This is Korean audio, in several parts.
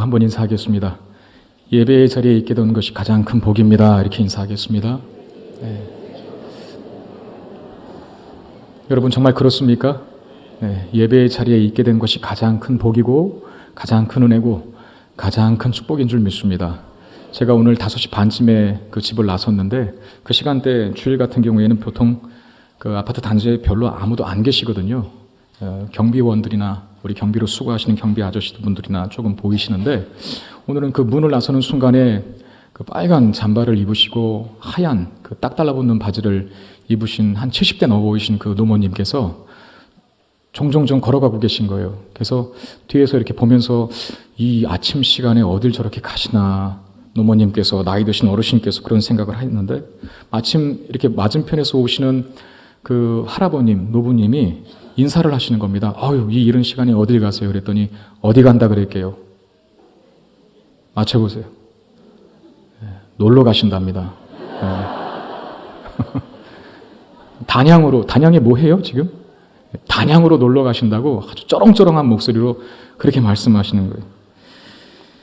한번 인사하겠습니다. 예배의 자리에 있게 된 것이 가장 큰 복입니다. 이렇게 인사하겠습니다. 네. 여러분 정말 그렇습니까? 네. 예배의 자리에 있게 된 것이 가장 큰 복이고 가장 큰 은혜고 가장 큰 축복인 줄 믿습니다. 제가 오늘 5시 반쯤에 그 집을 나섰는데 그 시간대 주일 같은 경우에는 보통 그 아파트 단지에 별로 아무도 안 계시거든요. 경비원들이나 우리 경비로 수고하시는 경비 아저씨분들이나 조금 보이시는데 오늘은 그 문을 나서는 순간에 그 빨간 잠바를 입으시고 하얀 그 딱 달라붙는 바지를 입으신 한 70대 넘어 보이신 그 노모님께서 종종 걸어가고 계신 거예요. 그래서 뒤에서 이렇게 보면서 이 아침 시간에 어딜 저렇게 가시나 노모님께서 나이 드신 어르신께서 그런 생각을 했는데 마침 이렇게 맞은편에서 오시는 그 할아버님, 노부님이 인사를 하시는 겁니다. 아유, 이 이른 시간에 어딜 가세요? 그랬더니 어디 간다 그럴게요. 맞춰보세요. 네, 놀러 가신답니다. 네. 단양에 뭐 해요 지금? 단양으로 놀러 가신다고 아주 쩌렁쩌렁한 목소리로 그렇게 말씀하시는 거예요.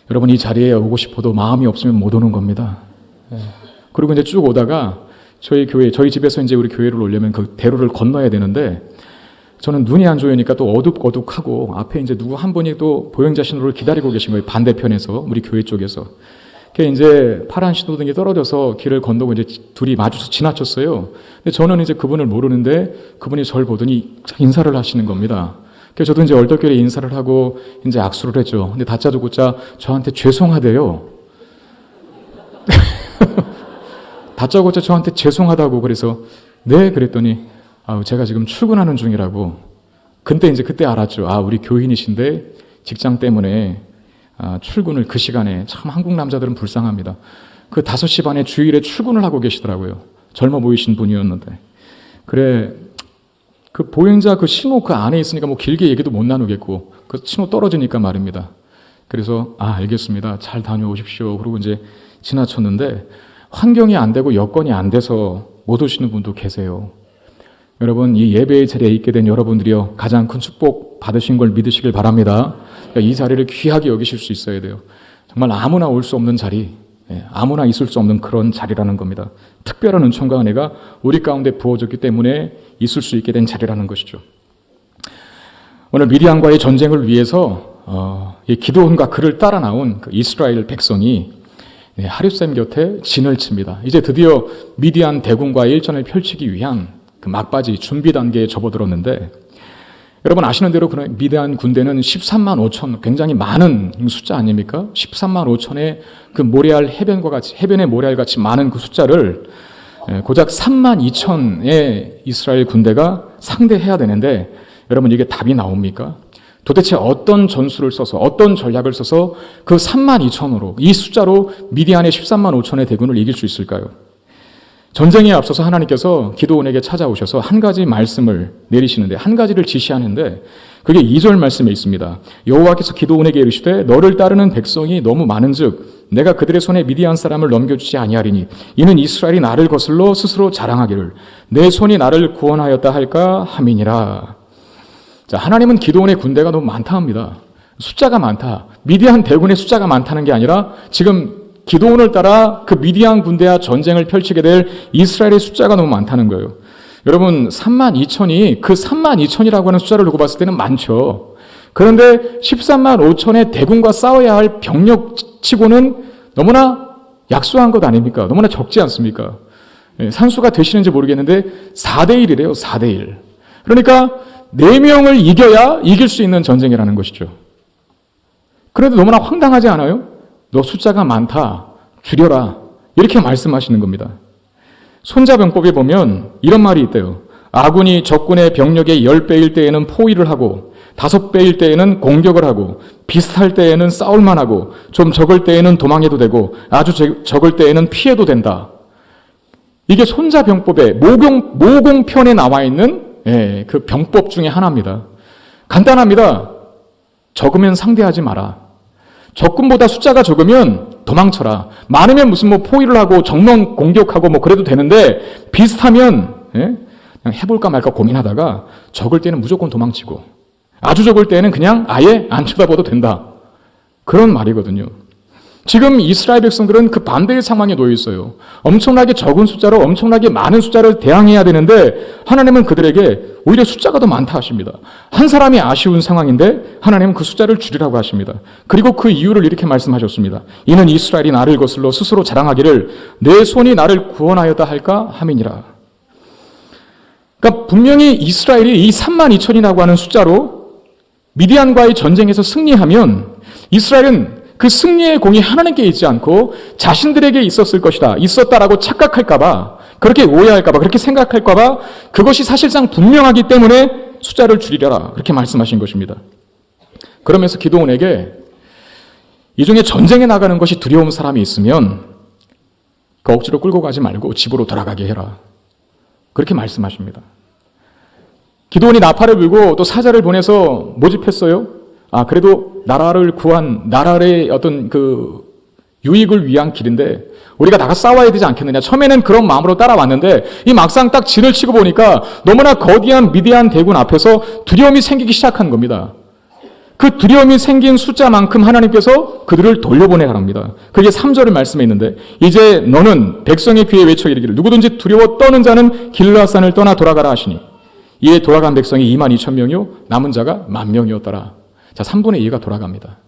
여러분 이 자리에 오고 싶어도 마음이 없으면 못 오는 겁니다. 네. 그리고 이제 쭉 오다가 저희 집에서 이제 우리 교회를 오려면 그 대로를 건너야 되는데 저는 눈이 안 좋으니까 또 어둑어둑하고 앞에 이제 누구 한 분이 또 보행자 신호를 기다리고 계신 거예요. 반대편에서 우리 교회 쪽에서. 그게 이제 파란 신호등이 떨어져서 길을 건너고 이제 둘이 마주서 지나쳤어요. 근데 저는 이제 그분을 모르는데 그분이 저를 보더니 인사를 하시는 겁니다. 그래서 저도 이제 얼떨결에 인사를 하고 이제 악수를 했죠. 근데 다짜고짜 저한테 죄송하대요. 다짜고짜 저한테 죄송하다고 그래서 네 그랬더니 제가 지금 출근하는 중이라고. 그때 알았죠. 우리 교인이신데 직장 때문에 출근을 그 시간에 참 한국 남자들은 불쌍합니다. 그 5시 반에 주일에 출근을 하고 계시더라고요. 젊어 보이신 분이었는데. 그래 그 보행자 그 신호 그 안에 있으니까 뭐 길게 얘기도 못 나누겠고 그 신호 떨어지니까 말입니다. 그래서 알겠습니다. 잘 다녀오십시오. 그러고 이제 지나쳤는데 환경이 안 되고 여건이 안 돼서 못 오시는 분도 계세요. 여러분 이 예배의 자리에 있게 된 여러분들이요 가장 큰 축복 받으신 걸 믿으시길 바랍니다. 이 자리를 귀하게 여기실 수 있어야 돼요. 정말 아무나 올 수 없는 자리, 아무나 있을 수 없는 그런 자리라는 겁니다. 특별한 은총과 은혜가 우리 가운데 부어졌기 때문에 있을 수 있게 된 자리라는 것이죠. 오늘 미디안과의 전쟁을 위해서 기드온과 그를 따라 나온 그 이스라엘 백성이 하립샘 곁에 진을 칩니다. 이제 드디어 미디안 대군과의 일전을 펼치기 위한 그 막바지 준비 단계에 접어들었는데 여러분 아시는 대로 그 미디안 군대는 13만 5천 굉장히 많은 숫자 아닙니까? 13만 5천의 그 모래알 해변의 모래알 같이 많은 그 숫자를 고작 3만 2천의 이스라엘 군대가 상대해야 되는데 여러분 이게 답이 나옵니까? 도대체 어떤 전술을 써서 어떤 전략을 써서 그 3만 2천으로 이 숫자로 미디안의 13만 5천의 대군을 이길 수 있을까요? 전쟁에 앞서서 하나님께서 기드온에게 찾아오셔서 한 가지 말씀을 내리시는데 한 가지를 지시하는데 그게 2절 말씀에 있습니다. 여호와께서 기드온에게 이르시되 너를 따르는 백성이 너무 많은즉 내가 그들의 손에 미디안 사람을 넘겨주지 아니하리니 이는 이스라엘이 나를 거슬러 스스로 자랑하기를 내 손이 나를 구원하였다 할까 함이니라. 자, 하나님은 기드온의 군대가 너무 많다 합니다. 숫자가 많다. 미디안 대군의 숫자가 많다는 게 아니라 지금 기드온을 따라 그 미디안 군대와 전쟁을 펼치게 될 이스라엘의 숫자가 너무 많다는 거예요. 여러분 3만 2천이 그 3만 2천이라고 하는 숫자를 두고 봤을 때는 많죠. 그런데 13만 5천의 대군과 싸워야 할 병력치고는 너무나 약소한 것 아닙니까? 너무나 적지 않습니까? 산수가 되시는지 모르겠는데 4대1이래요. 4대1. 그러니까 4명을 이겨야 이길 수 있는 전쟁이라는 것이죠. 그런데 너무나 황당하지 않아요? 너 숫자가 많다. 줄여라. 이렇게 말씀하시는 겁니다. 손자병법에 보면 이런 말이 있대요. 아군이 적군의 병력의 10배일 때에는 포위를 하고 5배일 때에는 공격을 하고 비슷할 때에는 싸울만 하고 좀 적을 때에는 도망해도 되고 아주 적을 때에는 피해도 된다. 이게 손자병법의 모공편에 나와 있는 그 병법 중에 하나입니다. 간단합니다. 적으면 상대하지 마라. 적군보다 숫자가 적으면 도망쳐라. 많으면 무슨 포위를 하고 정면 공격하고 그래도 되는데 비슷하면 그냥 해볼까 말까 고민하다가 적을 때는 무조건 도망치고 아주 적을 때는 그냥 아예 안 쳐다봐도 된다. 그런 말이거든요. 지금 이스라엘 백성들은 그 반대의 상황에 놓여 있어요. 엄청나게 적은 숫자로 엄청나게 많은 숫자를 대항해야 되는데 하나님은 그들에게 오히려 숫자가 더 많다 하십니다. 한 사람이 아쉬운 상황인데 하나님은 그 숫자를 줄이라고 하십니다. 그리고 그 이유를 이렇게 말씀하셨습니다. 이는 이스라엘이 나를 거슬러 스스로 자랑하기를 내 손이 나를 구원하였다 할까 함이니라. 그러니까 분명히 이스라엘이 이 3만 2천이라고 하는 숫자로 미디안과의 전쟁에서 승리하면 이스라엘은 그 승리의 공이 하나님께 있지 않고 자신들에게 있었을 것이다. 있었다라고 착각할까봐, 그렇게 오해할까봐, 그렇게 생각할까봐 그것이 사실상 분명하기 때문에 숫자를 줄이려라. 그렇게 말씀하신 것입니다. 그러면서 기드온에게 이 중에 전쟁에 나가는 것이 두려운 사람이 있으면 그 억지로 끌고 가지 말고 집으로 돌아가게 해라. 그렇게 말씀하십니다. 기드온이 나팔을 불고 또 사자를 보내서 모집했어요. 그래도 나라를 구한 나라의 어떤 그 유익을 위한 길인데 우리가 나가 싸워야 되지 않겠느냐. 처음에는 그런 마음으로 따라왔는데 이 막상 딱 진을 치고 보니까 너무나 거대한 미디안 대군 앞에서 두려움이 생기기 시작한 겁니다. 그 두려움이 생긴 숫자만큼 하나님께서 그들을 돌려보내라 합니다. 그게 3절의 말씀에 있는데 이제 너는 백성의 귀에 외쳐 이르기를 누구든지 두려워 떠는 자는 길르앗산을 떠나 돌아가라 하시니 이에 돌아간 백성이 2만 2천 명이요 남은 자가 1만 명이었더라. 자, 3분의 2가 돌아갑니다.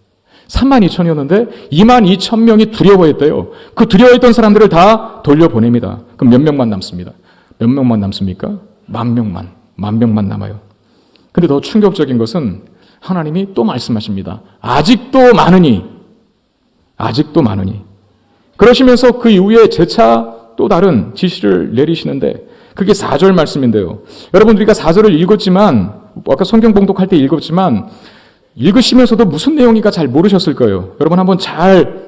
3만 2천이었는데 2만 2천 명이 두려워했대요. 그 두려워했던 사람들을 다 돌려보냅니다. 그럼 몇 명만 남습니다. 몇 명만 남습니까? 10,000명만. 10,000명만 남아요. 근데 더 충격적인 것은 하나님이 또 말씀하십니다. 아직도 많으니. 아직도 많으니. 그러시면서 그 이후에 재차 또 다른 지시를 내리시는데 그게 4절 말씀인데요. 여러분 우리가 4절을 읽었지만 아까 성경 봉독할 때 읽었지만 읽으시면서도 무슨 내용인가 잘 모르셨을 거예요. 여러분 한번 잘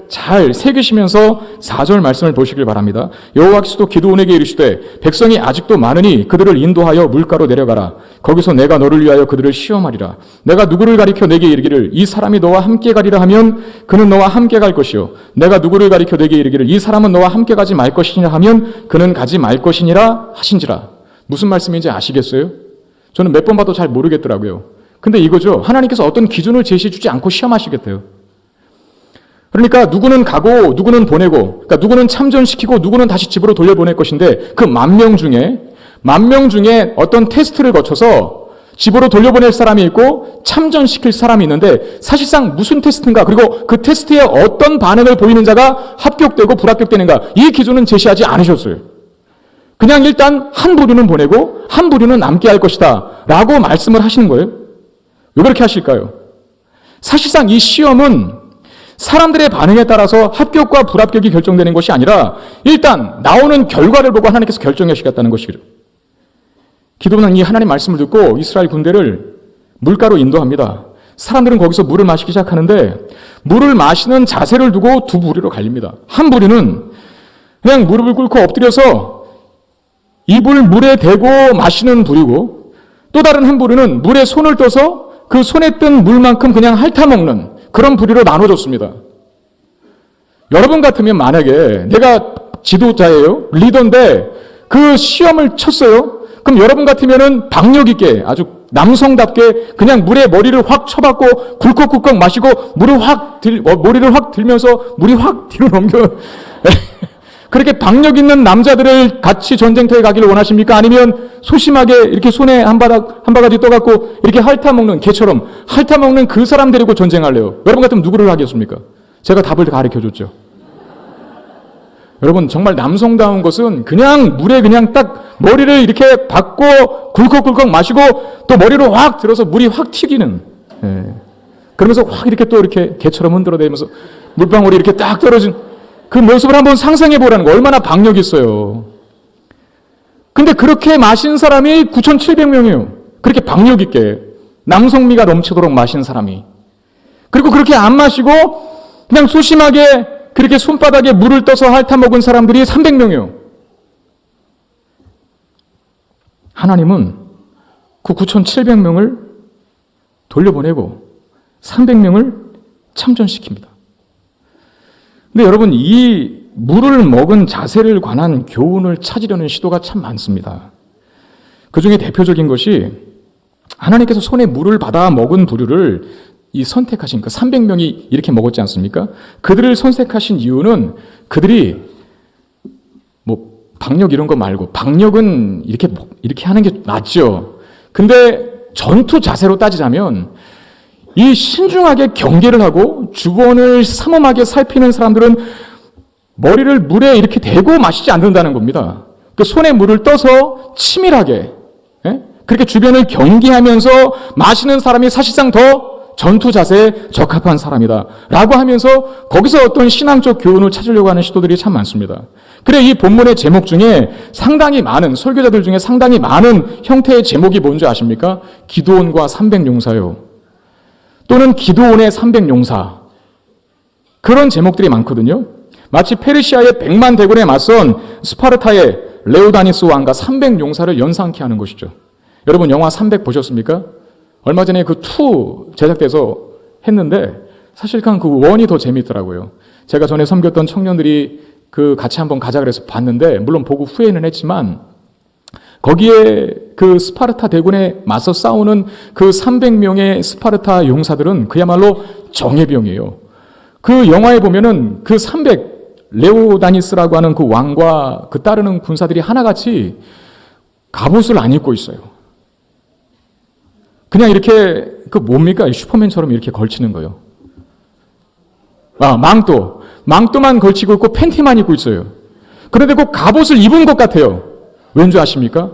새기시면서 4절 말씀을 보시길 바랍니다. 여호와께서도 기드온에게 이르시되 백성이 아직도 많으니 그들을 인도하여 물가로 내려가라. 거기서 내가 너를 위하여 그들을 시험하리라. 내가 누구를 가리켜 내게 이르기를 이 사람이 너와 함께 가리라 하면 그는 너와 함께 갈 것이요 내가 누구를 가리켜 내게 이르기를 이 사람은 너와 함께 가지 말 것이니라 하면 그는 가지 말 것이니라 하신지라. 무슨 말씀인지 아시겠어요? 저는 몇 번 봐도 잘 모르겠더라고요. 근데 이거죠. 하나님께서 어떤 기준을 제시해 주지 않고 시험하시겠대요. 그러니까 누구는 가고 누구는 보내고 그러니까 누구는 참전시키고 누구는 다시 집으로 돌려보낼 것인데 그 10,000명 중에 어떤 테스트를 거쳐서 집으로 돌려보낼 사람이 있고 참전시킬 사람이 있는데 사실상 무슨 테스트인가 그리고 그 테스트에 어떤 반응을 보이는 자가 합격되고 불합격되는가 이 기준은 제시하지 않으셨어요. 그냥 일단 한 부류는 보내고 한 부류는 남게 할 것이다 라고 말씀을 하시는 거예요. 왜 그렇게 하실까요? 사실상 이 시험은 사람들의 반응에 따라서 합격과 불합격이 결정되는 것이 아니라 일단 나오는 결과를 보고 하나님께서 결정하시겠다는 것이죠. 기드온은 이 하나님 말씀을 듣고 이스라엘 군대를 물가로 인도합니다. 사람들은 거기서 물을 마시기 시작하는데 물을 마시는 자세를 두고 두 부류로 갈립니다. 한 부류는 그냥 무릎을 꿇고 엎드려서 입을 물에 대고 마시는 부류고 또 다른 한 부류는 물에 손을 떠서 그 손에 뜬 물만큼 그냥 핥아먹는 그런 부류로 나눠졌습니다. 여러분 같으면 만약에 내가 지도자예요. 리더인데 그 시험을 쳤어요. 그럼 여러분 같으면은 박력 있게 아주 남성답게 그냥 물에 머리를 확 쳐박고 굴컥굴컥 마시고 머리를 확 들면서 물이 확 뒤로 넘겨 그렇게 박력 있는 남자들을 같이 전쟁터에 가기를 원하십니까? 아니면 소심하게 이렇게 손에 한 바가지 떠갖고 이렇게 핥아먹는 개처럼 핥아먹는 그 사람 데리고 전쟁할래요? 여러분 같으면 누구를 하겠습니까? 제가 답을 가르쳐줬죠. 여러분 정말 남성다운 것은 그냥 물에 그냥 딱 머리를 이렇게 박고 굴컥굴컥 마시고 또 머리로 확 들어서 물이 확 튀기는 그러면서 확 이렇게 또 이렇게 개처럼 흔들어대면서 물방울이 이렇게 딱 떨어진 그 모습을 한번 상상해 보라는 거 얼마나 박력이 있어요. 근데 그렇게 마신 사람이 9,700명이에요. 그렇게 박력 있게 남성미가 넘치도록 마신 사람이. 그리고 그렇게 안 마시고 그냥 소심하게 그렇게 손바닥에 물을 떠서 핥아먹은 사람들이 300명이에요. 하나님은 그 9,700명을 돌려보내고 300명을 참전시킵니다. 근데 여러분 이 물을 먹은 자세를 관한 교훈을 찾으려는 시도가 참 많습니다. 그 중에 대표적인 것이 하나님께서 손에 물을 받아 먹은 부류를 이 선택하신 그 300명이 이렇게 먹었지 않습니까? 그들을 선택하신 이유는 그들이 뭐 박력 이런 거 말고, 박력은 이렇게 하는 게 낫죠. 근데 전투 자세로 따지자면 이 신중하게 경계를 하고 주변을 삼엄하게 살피는 사람들은 머리를 물에 이렇게 대고 마시지 않는다는 겁니다. 그 손에 물을 떠서 치밀하게, 그렇게 주변을 경계하면서 마시는 사람이 사실상 더 전투 자세에 적합한 사람이다 라고 하면서 거기서 어떤 신앙적 교훈을 찾으려고 하는 시도들이 참 많습니다. 그래, 이 본문의 제목 중에 상당히 많은, 설교자들 중에 상당히 많은 형태의 제목이 뭔지 아십니까? 기드온과 300용사요. 또는 기드온의 300용사. 그런 제목들이 많거든요. 마치 페르시아의 100만 대군에 맞선 스파르타의 레오다니스 왕과 300용사를 연상케 하는 것이죠. 여러분 영화 300 보셨습니까? 얼마 전에 그 2 제작돼서 했는데 사실 그 1이 더 재미있더라고요. 제가 전에 섬겼던 청년들이 그 같이 한번 가자 그래서 봤는데 물론 보고 후회는 했지만 거기에 그 스파르타 대군에 맞서 싸우는 그 300명의 스파르타 용사들은 그야말로 정예병이에요. 그 영화에 보면은 그 300 레오다니스라고 하는 그 왕과 그 따르는 군사들이 하나같이 갑옷을 안 입고 있어요. 그냥 이렇게 그 뭡니까? 슈퍼맨처럼 이렇게 걸치는 거예요. 망토만 걸치고 있고 팬티만 입고 있어요. 그런데 그 갑옷을 입은 것 같아요. 왠지 아십니까?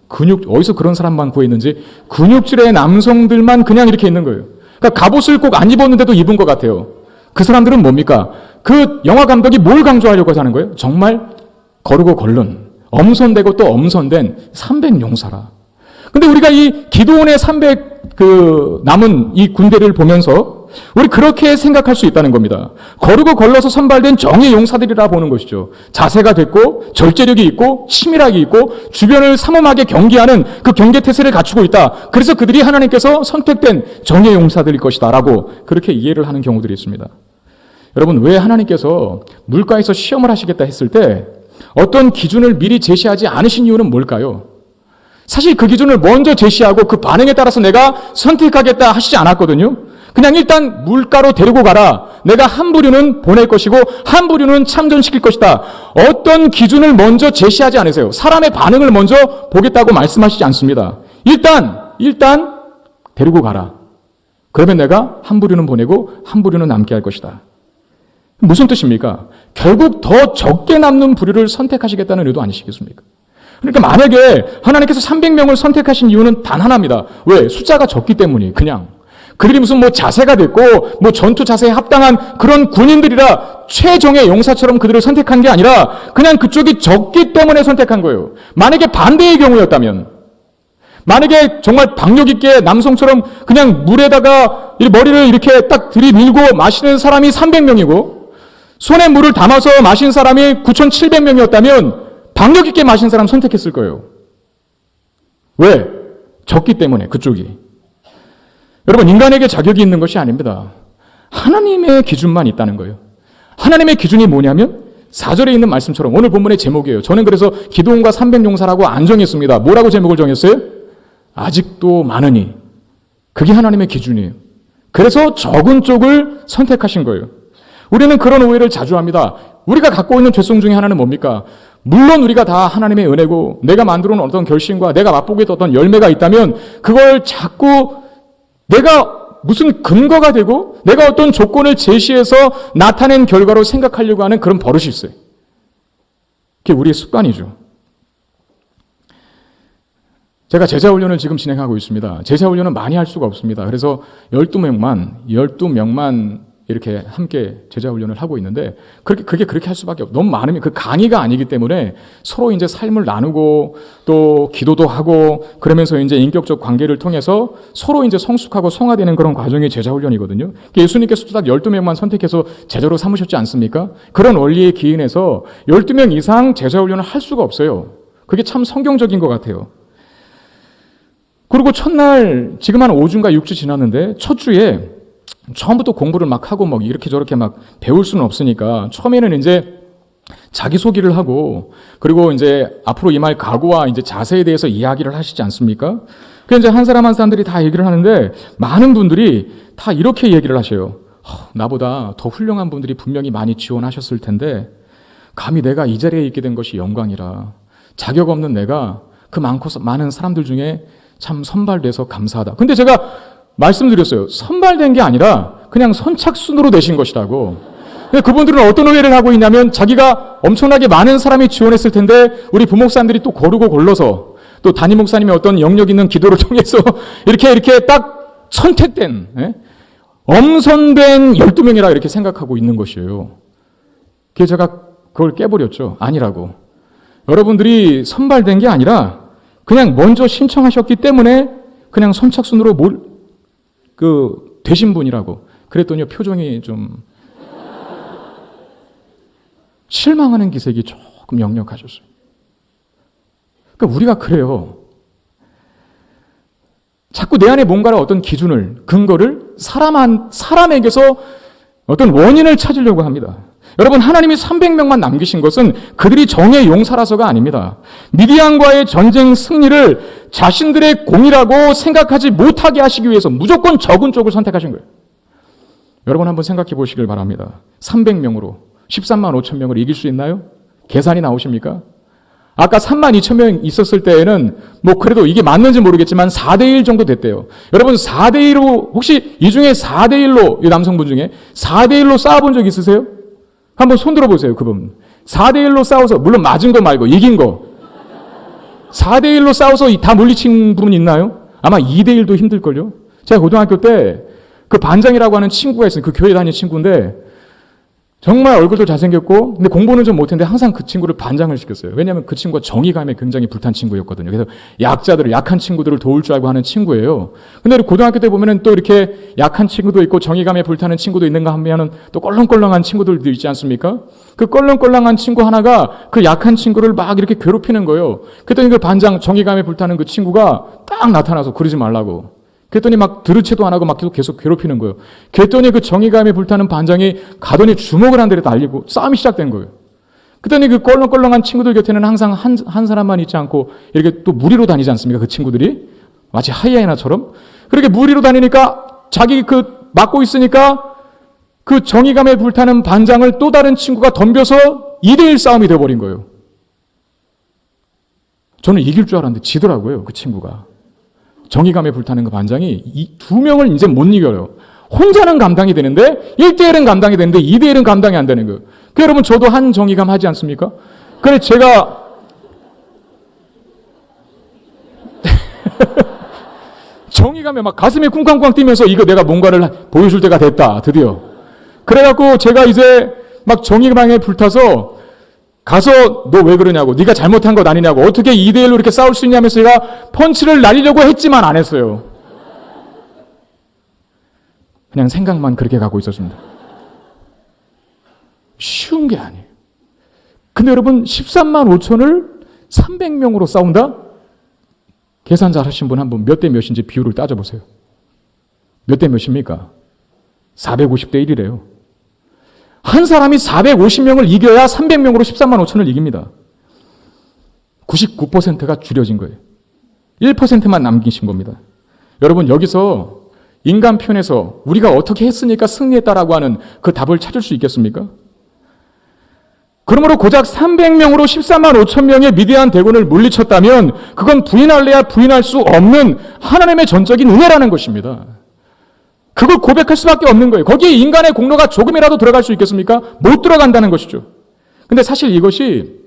어디서 그런 사람만 구했는지 근육질의 남성들만 그냥 이렇게 있는 거예요. 그러니까 갑옷을 꼭 안 입었는데도 입은 것 같아요. 그 사람들은 뭡니까? 그 영화 감독이 뭘 강조하려고 하는 거예요? 정말 거르고 걸른, 엄선되고 또 엄선된 300용사라. 근데 우리가 이 기드온의 300 남은 이 군대를 보면서 우리 그렇게 생각할 수 있다는 겁니다. 거르고 걸러서 선발된 정예 용사들이라 보는 것이죠. 자세가 됐고 절제력이 있고 치밀하게 있고 주변을 삼엄하게 경계하는 그 경계태세를 갖추고 있다. 그래서 그들이 하나님께서 선택된 정예 용사들일 것이다 라고 그렇게 이해를 하는 경우들이 있습니다. 여러분, 왜 하나님께서 물가에서 시험을 하시겠다 했을 때 어떤 기준을 미리 제시하지 않으신 이유는 뭘까요? 사실 그 기준을 먼저 제시하고 그 반응에 따라서 내가 선택하겠다 하시지 않았거든요. 그냥 일단 물가로 데리고 가라. 내가 한 부류는 보낼 것이고 한 부류는 참전시킬 것이다. 어떤 기준을 먼저 제시하지 않으세요. 사람의 반응을 먼저 보겠다고 말씀하시지 않습니다. 일단 데리고 가라. 그러면 내가 한 부류는 보내고 한 부류는 남게 할 것이다. 무슨 뜻입니까? 결국 더 적게 남는 부류를 선택하시겠다는 의도 아니시겠습니까? 그러니까 만약에 하나님께서 300명을 선택하신 이유는 단 하나입니다. 왜? 숫자가 적기 때문이 그냥. 그들이 무슨 자세가 됐고 전투 자세에 합당한 그런 군인들이라 최정예 용사처럼 그들을 선택한 게 아니라 그냥 그쪽이 적기 때문에 선택한 거예요. 만약에 반대의 경우였다면, 만약에 정말 박력 있게 남성처럼 그냥 물에다가 머리를 이렇게 딱 들이밀고 마시는 사람이 300명이고 손에 물을 담아서 마신 사람이 9,700명이었다면 박력 있게 마신 사람 선택했을 거예요. 왜? 적기 때문에 그쪽이. 여러분, 인간에게 자격이 있는 것이 아닙니다. 하나님의 기준만 있다는 거예요. 하나님의 기준이 뭐냐면 4절에 있는 말씀처럼 오늘 본문의 제목이에요. 저는 그래서 기드온과 300용사라고 안 정했습니다. 뭐라고 제목을 정했어요? 아직도 많으니. 그게 하나님의 기준이에요. 그래서 적은 쪽을 선택하신 거예요. 우리는 그런 오해를 자주 합니다. 우리가 갖고 있는 죄성 중에 하나는 뭡니까? 물론 우리가 다 하나님의 은혜고 내가 만들어 놓은 어떤 결심과 내가 맛보게 했던 어떤 열매가 있다면 그걸 자꾸 내가 무슨 근거가 되고 내가 어떤 조건을 제시해서 나타낸 결과로 생각하려고 하는 그런 버릇이 있어요. 그게 우리의 습관이죠. 제가 제자훈련을 지금 진행하고 있습니다. 제자훈련은 많이 할 수가 없습니다. 그래서 12명만 이렇게 함께 제자훈련을 하고 있는데 그게 그렇게 할 수밖에 없어요. 너무 많으면 그 강의가 아니기 때문에 서로 이제 삶을 나누고 또 기도도 하고 그러면서 이제 인격적 관계를 통해서 서로 이제 성숙하고 성화되는 그런 과정이 제자훈련이거든요. 예수님께서도 딱 12명만 선택해서 제자로 삼으셨지 않습니까? 그런 원리에 기인해서 12명 이상 제자훈련을 할 수가 없어요. 그게 참 성경적인 것 같아요. 그리고 첫날 지금 한 5주인가 6주 지났는데 첫 주에 처음부터 공부를 막 하고 이렇게 저렇게 막 배울 수는 없으니까 처음에는 이제 자기소개를 하고, 그리고 이제 앞으로 임할 각오와 이제 자세에 대해서 이야기를 하시지 않습니까? 그 이제 한 사람 한 사람들이 다 얘기를 하는데, 많은 분들이 다 이렇게 얘기를 하셔요. 나보다 더 훌륭한 분들이 분명히 많이 지원하셨을 텐데, 감히 내가 이 자리에 있게 된 것이 영광이라. 자격 없는 내가 그 많은 사람들 중에 참 선발돼서 감사하다. 근데 제가 말씀드렸어요. 선발된 게 아니라 그냥 선착순으로 되신 것이라고. 근데 그분들은 어떤 오해를 하고 있냐면, 자기가 엄청나게 많은 사람이 지원했을 텐데 우리 부목사님들이 또 고르고 골라서, 또 담임 목사님의 어떤 영역 있는 기도를 통해서 이렇게 딱 선택된, 엄선된 12명이라 이렇게 생각하고 있는 것이에요. 그래서 제가 그걸 깨버렸죠. 아니라고. 여러분들이 선발된 게 아니라 그냥 먼저 신청하셨기 때문에 그냥 선착순으로 되신 분이라고. 그랬더니 표정이 좀 실망하는 기색이 조금 역력하셨어요. 그러니까 우리가 그래요. 자꾸 내 안에 뭔가를 어떤 기준을, 근거를 사람에게서 어떤 원인을 찾으려고 합니다. 여러분, 하나님이 300명만 남기신 것은 그들이 정의 용사라서가 아닙니다. 미디안과의 전쟁 승리를 자신들의 공이라고 생각하지 못하게 하시기 위해서 무조건 적은 쪽을 선택하신 거예요. 여러분 한번 생각해 보시길 바랍니다. 300명으로 13만 5천 명을 이길 수 있나요? 계산이 나오십니까? 아까 3만 2천 명 있었을 때에는 그래도 이게 맞는지 모르겠지만 4대1 정도 됐대요. 여러분 4대1로, 혹시 이 중에 4대1로, 이 남성분 중에 4대1로 싸워본 적 있으세요? 한번 손 들어보세요, 그분. 4대1로 싸워서, 물론 맞은 거 말고 이긴 거. 4대1로 싸워서 다 물리친 분 있나요? 아마 2대1도 힘들걸요? 제가 고등학교 때 그 반장이라고 하는 친구가 있어요. 그 교회 다니는 친구인데 정말 얼굴도 잘생겼고, 근데 공부는 좀 못했는데 항상 그 친구를 반장을 시켰어요. 왜냐하면 그 친구가 정의감에 굉장히 불탄 친구였거든요. 그래서 약한 친구들을 도울 줄 알고 하는 친구예요. 근데 고등학교 때 보면은 또 이렇게 약한 친구도 있고 정의감에 불타는 친구도 있는가 하면은 또 껄렁껄렁한 친구들도 있지 않습니까? 그 껄렁껄렁한 친구 하나가 그 약한 친구를 막 이렇게 괴롭히는 거예요. 그랬더니 그 반장, 정의감에 불타는 그 친구가 딱 나타나서 그러지 말라고. 그랬더니 막 들으채도 안 하고 막 계속 괴롭히는 거예요. 그랬더니 그 정의감에 불타는 반장이 가더니 주먹을 한 대를 날리고 싸움이 시작된 거예요. 그랬더니 그 껄렁껄렁한 친구들 곁에는 항상 한 사람만 있지 않고 이렇게 또 무리로 다니지 않습니까? 그 친구들이 마치 하이에나처럼 그렇게 무리로 다니니까 자기 막고 있으니까 그 정의감에 불타는 반장을 또 다른 친구가 덤벼서 2대1 싸움이 되어버린 거예요. 저는 이길 줄 알았는데 지더라고요, 그 친구가. 정의감에 불타는 그 반장이 이 2명을 이제 못 이겨요. 혼자는 감당이 되는데 1대1은 감당이 되는데 2대1은 감당이 안 되는 거예요. 그 여러분 저도 한 정의감 하지 않습니까? 그래 제가 정의감에 막 가슴이 쿵쾅쿵쾅 뛰면서 이거 내가 뭔가를 보여줄 때가 됐다, 드디어. 그래갖고 제가 이제 막 정의감에 불타서 가서 너 왜 그러냐고, 네가 잘못한 것 아니냐고, 어떻게 2대1로 이렇게 싸울 수 있냐면서 제가 펀치를 날리려고 했지만 안 했어요. 그냥 생각만 그렇게 가고 있었습니다. 쉬운 게 아니에요. 근데 여러분 13만 5천을 300명으로 싸운다? 계산 잘 하신 분 한번 몇 대 몇인지 비율을 따져보세요. 몇 대 몇입니까? 450대 1이래요. 한 사람이 450명을 이겨야 300명으로 13만 5천을 이깁니다. 99%가 줄여진 거예요. 1%만 남기신 겁니다. 여러분 여기서 인간 편에서 우리가 어떻게 했으니까 승리했다라고 하는 그 답을 찾을 수 있겠습니까? 그러므로 고작 300명으로 14만 5천 명의 미디안 대군을 물리쳤다면 그건 부인할래야 부인할 수 없는 하나님의 전적인 은혜라는 것입니다. 그걸 고백할 수밖에 없는 거예요. 거기에 인간의 공로가 조금이라도 들어갈 수 있겠습니까? 못 들어간다는 것이죠. 근데 사실 이것이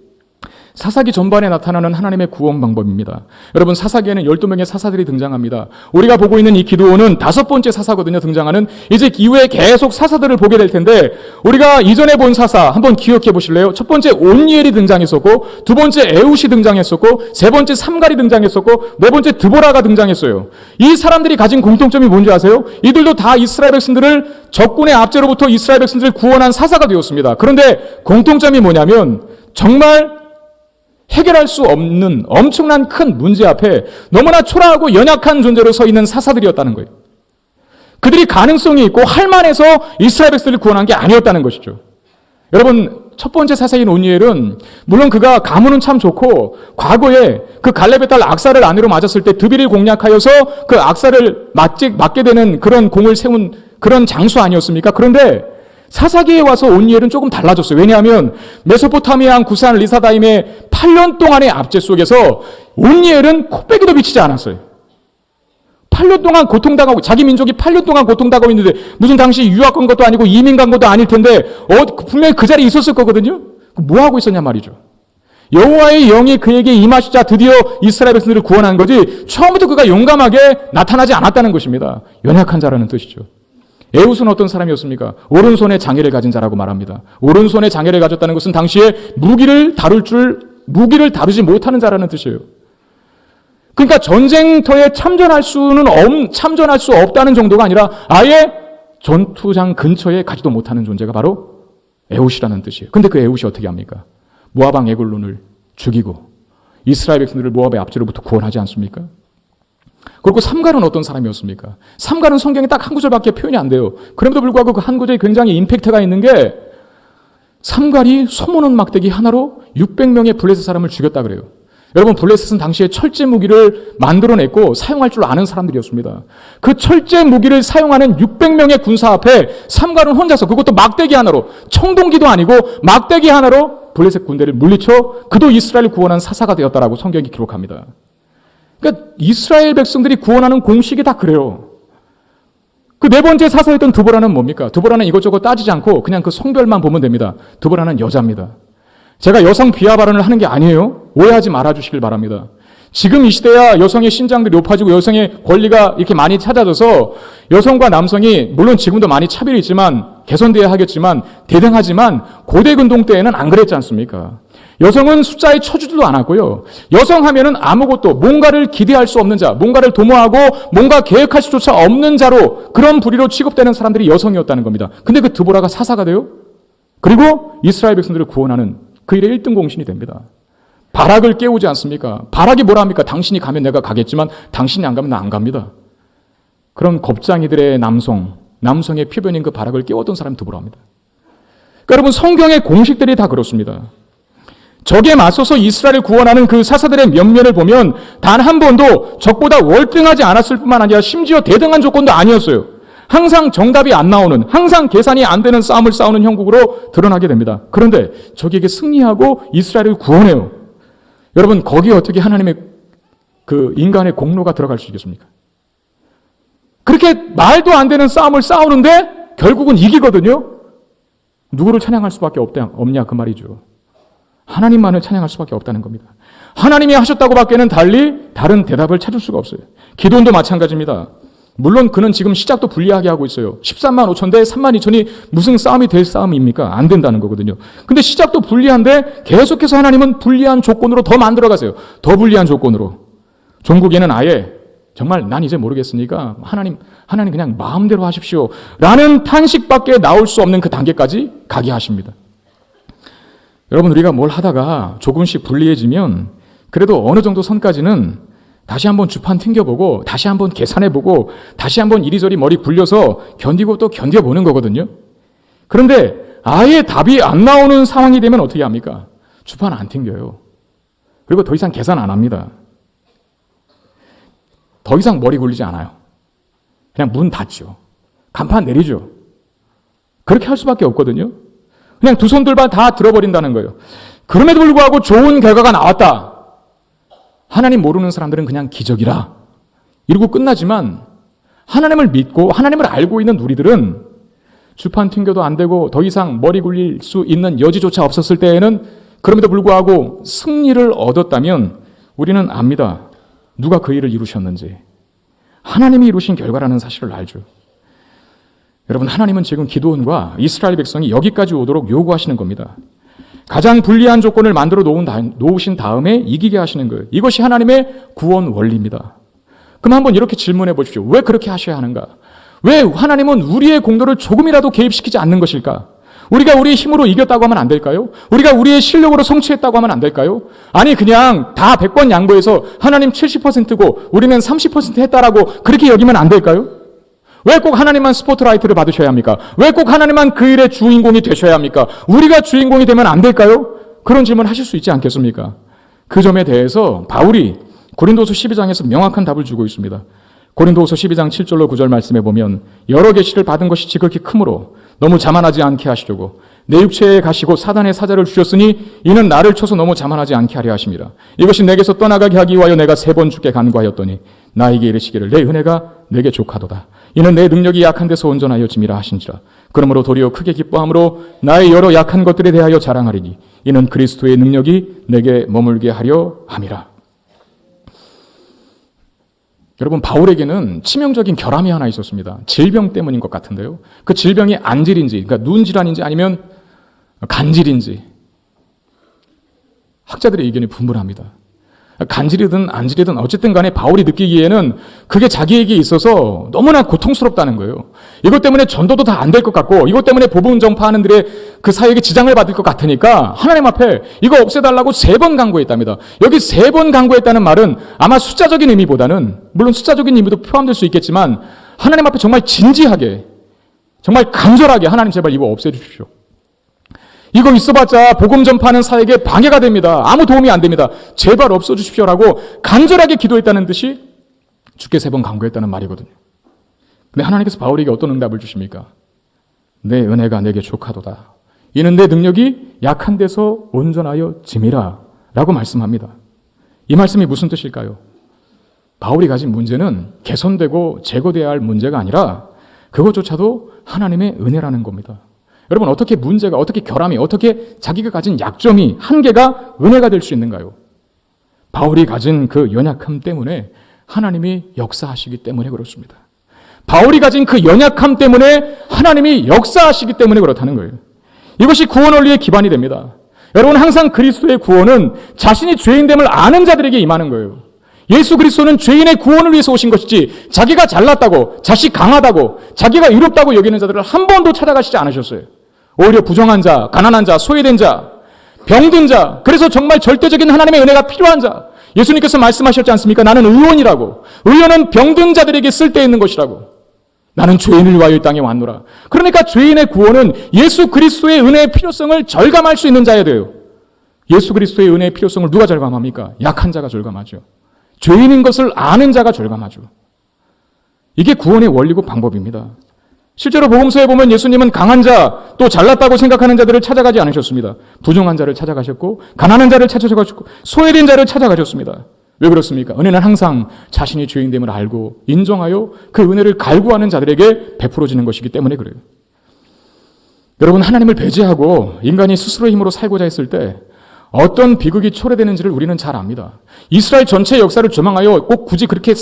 사사기 전반에 나타나는 하나님의 구원 방법입니다. 여러분 사사기에는 12명의 사사들이 등장합니다. 우리가 보고 있는 이 기드온은 5번째 사사거든요. 등장하는. 이제 이후에 계속 사사들을 보게 될 텐데 우리가 이전에 본 사사 한번 기억해 보실래요? 첫 번째 온니엘이 등장했었고, 두 번째 에웃이 등장했었고, 세 번째 삼갈이 등장했었고, 네 번째 드보라가 등장했어요. 이 사람들이 가진 공통점이 뭔지 아세요? 이들도 다 이스라엘 백성들을 적군의 압제로부터 이스라엘 백성들을 구원한 사사가 되었습니다. 그런데 공통점이 뭐냐면 정말 해결할 수 없는 엄청난 큰 문제 앞에 너무나 초라하고 연약한 존재로 서 있는 사사들이었다는 거예요. 그들이 가능성이 있고 할만해서 이스라엘 백성들을 구원한 게 아니었다는 것이죠. 여러분 첫 번째 사사인 온니엘은 물론 그가 가문은 참 좋고 과거에 그 갈렙의 딸 악사를 아내로 맞았을 때 드빌을 공략하여서 그 악사를 맞게 되는 그런 공을 세운 그런 장수 아니었습니까? 그런데 사사기에 와서 온니엘은 조금 달라졌어요. 왜냐하면 메소포타미아 왕 구산 리사다임의 8년 동안의 압제 속에서 온니엘은 코빼기도 비치지 않았어요. 8년 동안 고통당하고, 자기 민족이 8년 동안 고통당하고 있는데 무슨 당시 유학 간 것도 아니고 이민 간 것도 아닐 텐데 분명히 그 자리에 있었을 거거든요. 뭐 하고 있었냐 말이죠. 여호와의 영이 그에게 임하시자 드디어 이스라엘 백성들을 구원한 거지, 처음부터 그가 용감하게 나타나지 않았다는 것입니다. 연약한 자라는 뜻이죠. 에훗은 어떤 사람이었습니까? 오른손에 장애를 가진 자라고 말합니다. 오른손에 장애를 가졌다는 것은 당시에 무기를 다루지 못하는 자라는 뜻이에요. 그러니까 전쟁터에 참전할 수 없다는 정도가 아니라 아예 전투장 근처에 가지도 못하는 존재가 바로 에훗이라는 뜻이에요. 근데 그 에훗이 어떻게 합니까? 모압 왕 에글론을 죽이고 이스라엘 백성들을 모압의 압제로부터 구원하지 않습니까? 그리고 삼갈은 어떤 사람이었습니까? 삼갈은 성경에 딱 한 구절밖에 표현이 안 돼요. 그럼에도 불구하고 그 한 구절에 굉장히 임팩트가 있는 게, 삼갈이 소모는 막대기 하나로 600명의 블레셋 사람을 죽였다 그래요. 여러분, 블레셋은 당시에 철제 무기를 만들어냈고 사용할 줄 아는 사람들이었습니다. 그 철제 무기를 사용하는 600명의 군사 앞에 삼갈은 혼자서, 그것도 막대기 하나로, 청동기도 아니고 막대기 하나로 블레셋 군대를 물리쳐 그도 이스라엘을 구원한 사사가 되었다라고 성경이 기록합니다. 그러니까 이스라엘 백성들이 구원하는 공식이 다 그래요. 그 네 번째 사사였던 드보라는 뭡니까? 드보라는 이것저것 따지지 않고 그냥 그 성별만 보면 됩니다. 드보라는 여자입니다. 제가 여성 비하 발언을 하는 게 아니에요. 오해하지 말아주시길 바랍니다. 지금 이 시대야 여성의 신장들이 높아지고 여성의 권리가 이렇게 많이 찾아져서 여성과 남성이 물론 지금도 많이 차별이 있지만 개선돼야 하겠지만 대등하지만 고대 근동 때에는 안 그랬지 않습니까? 여성은 숫자에 쳐주지도 않았고요. 여성 하면은 아무것도 뭔가를 기대할 수 없는 자, 뭔가를 도모하고 뭔가 계획할 수조차 없는 자로, 그런 부류로 취급되는 사람들이 여성이었다는 겁니다. 근데 그 드보라가 사사가 돼요? 그리고 이스라엘 백성들을 구원하는 그 일의 1등 공신이 됩니다. 바락을 깨우지 않습니까? 바락이 뭐라 합니까? 당신이 가면 내가 가겠지만 당신이 안 가면 나 안 갑니다. 그런 겁장이들의 남성의 표변인 그 바락을 깨웠던 사람이 드보라입니다. 그러니까 여러분, 성경의 공식들이 다 그렇습니다. 적에 맞서서 이스라엘을 구원하는 그 사사들의 면면을 보면 단 한 번도 적보다 월등하지 않았을 뿐만 아니라 심지어 대등한 조건도 아니었어요. 항상 정답이 안 나오는, 항상 계산이 안 되는 싸움을 싸우는 형국으로 드러나게 됩니다. 그런데 적에게 승리하고 이스라엘을 구원해요. 여러분, 거기에 어떻게 하나님의 그 인간의 공로가 들어갈 수 있겠습니까? 그렇게 말도 안 되는 싸움을 싸우는데 결국은 이기거든요. 누구를 찬양할 수밖에 없냐 그 말이죠. 하나님만을 찬양할 수밖에 없다는 겁니다. 하나님이 하셨다고 밖에는 달리 다른 대답을 찾을 수가 없어요. 기도원도 마찬가지입니다. 물론 그는 지금 시작도 불리하게 하고 있어요. 13만 5천 대 3만 2천이 무슨 싸움이 될 싸움입니까? 안 된다는 거거든요. 근데 시작도 불리한데 계속해서 하나님은 불리한 조건으로 더 만들어 가세요. 더 불리한 조건으로. 종국에는 아예 정말 난 이제 모르겠으니까 하나님 그냥 마음대로 하십시오 라는 탄식밖에 나올 수 없는 그 단계까지 가게 하십니다. 여러분, 우리가 뭘 하다가 조금씩 불리해지면 그래도 어느 정도 선까지는 다시 한번 주판 튕겨보고 다시 한번 계산해보고 다시 한번 이리저리 머리 굴려서 견디고 또 견뎌보는 거거든요. 그런데 아예 답이 안 나오는 상황이 되면 어떻게 합니까? 주판 안 튕겨요. 그리고 더 이상 계산 안 합니다. 더 이상 머리 굴리지 않아요. 그냥 문 닫죠. 간판 내리죠. 그렇게 할 수밖에 없거든요. 그냥 두 손들만 다 들어버린다는 거예요. 그럼에도 불구하고 좋은 결과가 나왔다. 하나님 모르는 사람들은 그냥 기적이라 이러고 끝나지만, 하나님을 믿고 하나님을 알고 있는 우리들은 주판 튕겨도 안 되고 더 이상 머리 굴릴 수 있는 여지조차 없었을 때에는 그럼에도 불구하고 승리를 얻었다면 우리는 압니다. 누가 그 일을 이루셨는지. 하나님이 이루신 결과라는 사실을 알죠. 여러분, 하나님은 지금 기드온과 이스라엘 백성이 여기까지 오도록 요구하시는 겁니다. 가장 불리한 조건을 만들어 놓으신 다음에 이기게 하시는 거예요. 이것이 하나님의 구원 원리입니다. 그럼 한번 이렇게 질문해 보십시오. 왜 그렇게 하셔야 하는가? 왜 하나님은 우리의 공로를 조금이라도 개입시키지 않는 것일까? 우리가 우리의 힘으로 이겼다고 하면 안 될까요? 우리가 우리의 실력으로 성취했다고 하면 안 될까요? 아니, 그냥 다 100번 양보해서 하나님 70%고 우리는 30% 했다라고 그렇게 여기면 안 될까요? 왜 꼭 하나님만 스포트라이트를 받으셔야 합니까? 왜 꼭 하나님만 그 일의 주인공이 되셔야 합니까? 우리가 주인공이 되면 안 될까요? 그런 질문 하실 수 있지 않겠습니까? 그 점에 대해서 바울이 고린도서 12장에서 명확한 답을 주고 있습니다. 고린도서 12장 7절로 9절 말씀에 보면 여러 계시를 받은 것이 지극히 크므로 너무 자만하지 않게 하시려고 내 육체에 가시고 사단의 사자를 주셨으니 이는 나를 쳐서 너무 자만하지 않게 하려 하심이라. 이것이 내게서 떠나가게 하기 위하여 내가 3번 주께 간구하였더니 나에게 이르시기를 내 은혜가 내게 족하도다. 이는 내 능력이 약한 데서 온전하여 짐이라 하신지라. 그러므로 도리어 크게 기뻐함으로 나의 여러 약한 것들에 대하여 자랑하리니 이는 그리스도의 능력이 내게 머물게 하려 함이라. 여러분, 바울에게는 치명적인 결함이 하나 있었습니다. 질병 때문인 것 같은데요. 그 질병이 안질인지, 그러니까 눈질환인지 아니면 간질인지 학자들의 의견이 분분합니다. 간질이든 안질이든 어쨌든 간에 바울이 느끼기에는 그게 자기에게 있어서 너무나 고통스럽다는 거예요. 이것 때문에 전도도 다 안 될 것 같고 이것 때문에 복음 전파하는 들의 그 사역에 지장을 받을 것 같으니까 하나님 앞에 이거 없애달라고 3번 간구했답니다. 여기 3번 간구했다는 말은 아마 숫자적인 의미보다는 물론 숫자적인 의미도 포함될 수 있겠지만 하나님 앞에 정말 진지하게 정말 간절하게 하나님 제발 이거 없애주십시오. 이거 있어봤자 복음 전파하는 사역에 방해가 됩니다. 아무 도움이 안 됩니다. 제발 없어주십시오라고 간절하게 기도했다는 듯이 주께 3번 간구했다는 말이거든요. 근데 하나님께서 바울에게 어떤 응답을 주십니까? 내 은혜가 내게 족하도다. 이는 내 능력이 약한 데서 온전하여 짐이라 라고 말씀합니다. 이 말씀이 무슨 뜻일까요? 바울이 가진 문제는 개선되고 제거되어야 할 문제가 아니라 그것조차도 하나님의 은혜라는 겁니다. 여러분, 어떻게 문제가, 어떻게 결함이, 어떻게 자기가 가진 약점이, 한계가 은혜가 될 수 있는가요? 바울이 가진 그 연약함 때문에 하나님이 역사하시기 때문에 그렇습니다. 바울이 가진 그 연약함 때문에 하나님이 역사하시기 때문에 그렇다는 거예요. 이것이 구원 원리의 기반이 됩니다. 여러분, 항상 그리스도의 구원은 자신이 죄인됨을 아는 자들에게 임하는 거예요. 예수 그리스도는 죄인의 구원을 위해서 오신 것이지 자기가 잘났다고, 자식 강하다고, 자기가 의롭다고 여기는 자들을 한 번도 찾아가시지 않으셨어요. 오히려 부정한 자, 가난한 자, 소외된 자, 병든 자, 그래서 정말 절대적인 하나님의 은혜가 필요한 자, 예수님께서 말씀하셨지 않습니까? 나는 의원이라고. 의원은 병든 자들에게 쓸데있는 것이라고. 나는 죄인을 위하여 이 땅에 왔노라. 그러니까 죄인의 구원은 예수 그리스도의 은혜의 필요성을 절감할 수 있는 자여야 돼요. 예수 그리스도의 은혜의 필요성을 누가 절감합니까? 약한 자가 절감하죠. 죄인인 것을 아는 자가 절감하죠. 이게 구원의 원리고 방법입니다. 실제로 복음서에 보면 예수님은 강한 자, 또 잘났다고 생각하는 자들을 찾아가지 않으셨습니다. 부정한 자를 찾아가셨고 가난한 자를 찾아가셨고 소외된 자를 찾아가셨습니다. 왜 그렇습니까? 은혜는 항상 자신이 죄인됨을 알고 인정하여 그 은혜를 갈구하는 자들에게 베풀어지는 것이기 때문에 그래요. 여러분, 하나님을 배제하고 인간이 스스로의 힘으로 살고자 했을 때 어떤 비극이 초래되는지를 우리는 잘 압니다. 이스라엘 전체의 역사를 조망하여 꼭 굳이 그렇게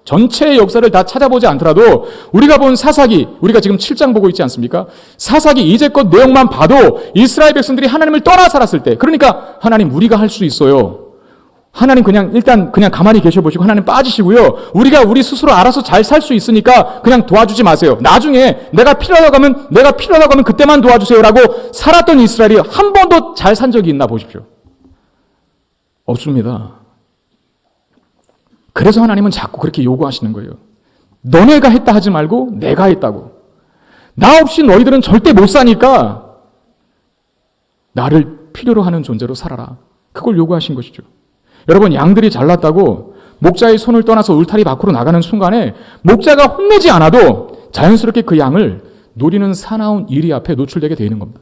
전체의 역사를 다 찾아보지 않더라도 우리가 본 사사기, 우리가 지금 7장 보고 있지 않습니까? 사사기 이제껏 내용만 봐도 이스라엘 백성들이 하나님을 떠나 살았을 때, 그러니까 하나님 우리가 할 수 있어요. 하나님 일단 가만히 계셔보시고 하나님 빠지시고요. 우리 스스로 알아서 잘 살 수 있으니까 그냥 도와주지 마세요. 나중에 내가 필요하다고 하면 그때만 도와주세요라고 살았던 이스라엘이 한 번도 잘 산 적이 있나 보십시오. 없습니다. 그래서 하나님은 자꾸 그렇게 요구하시는 거예요. 너네가 했다 하지 말고 내가 했다고. 나 없이 너희들은 절대 못 사니까 나를 필요로 하는 존재로 살아라. 그걸 요구하신 것이죠. 여러분, 양들이 잘났다고 목자의 손을 떠나서 울타리 밖으로 나가는 순간에 목자가 혼내지 않아도 자연스럽게 그 양을 노리는 사나운 이리 앞에 노출되게 되는 겁니다.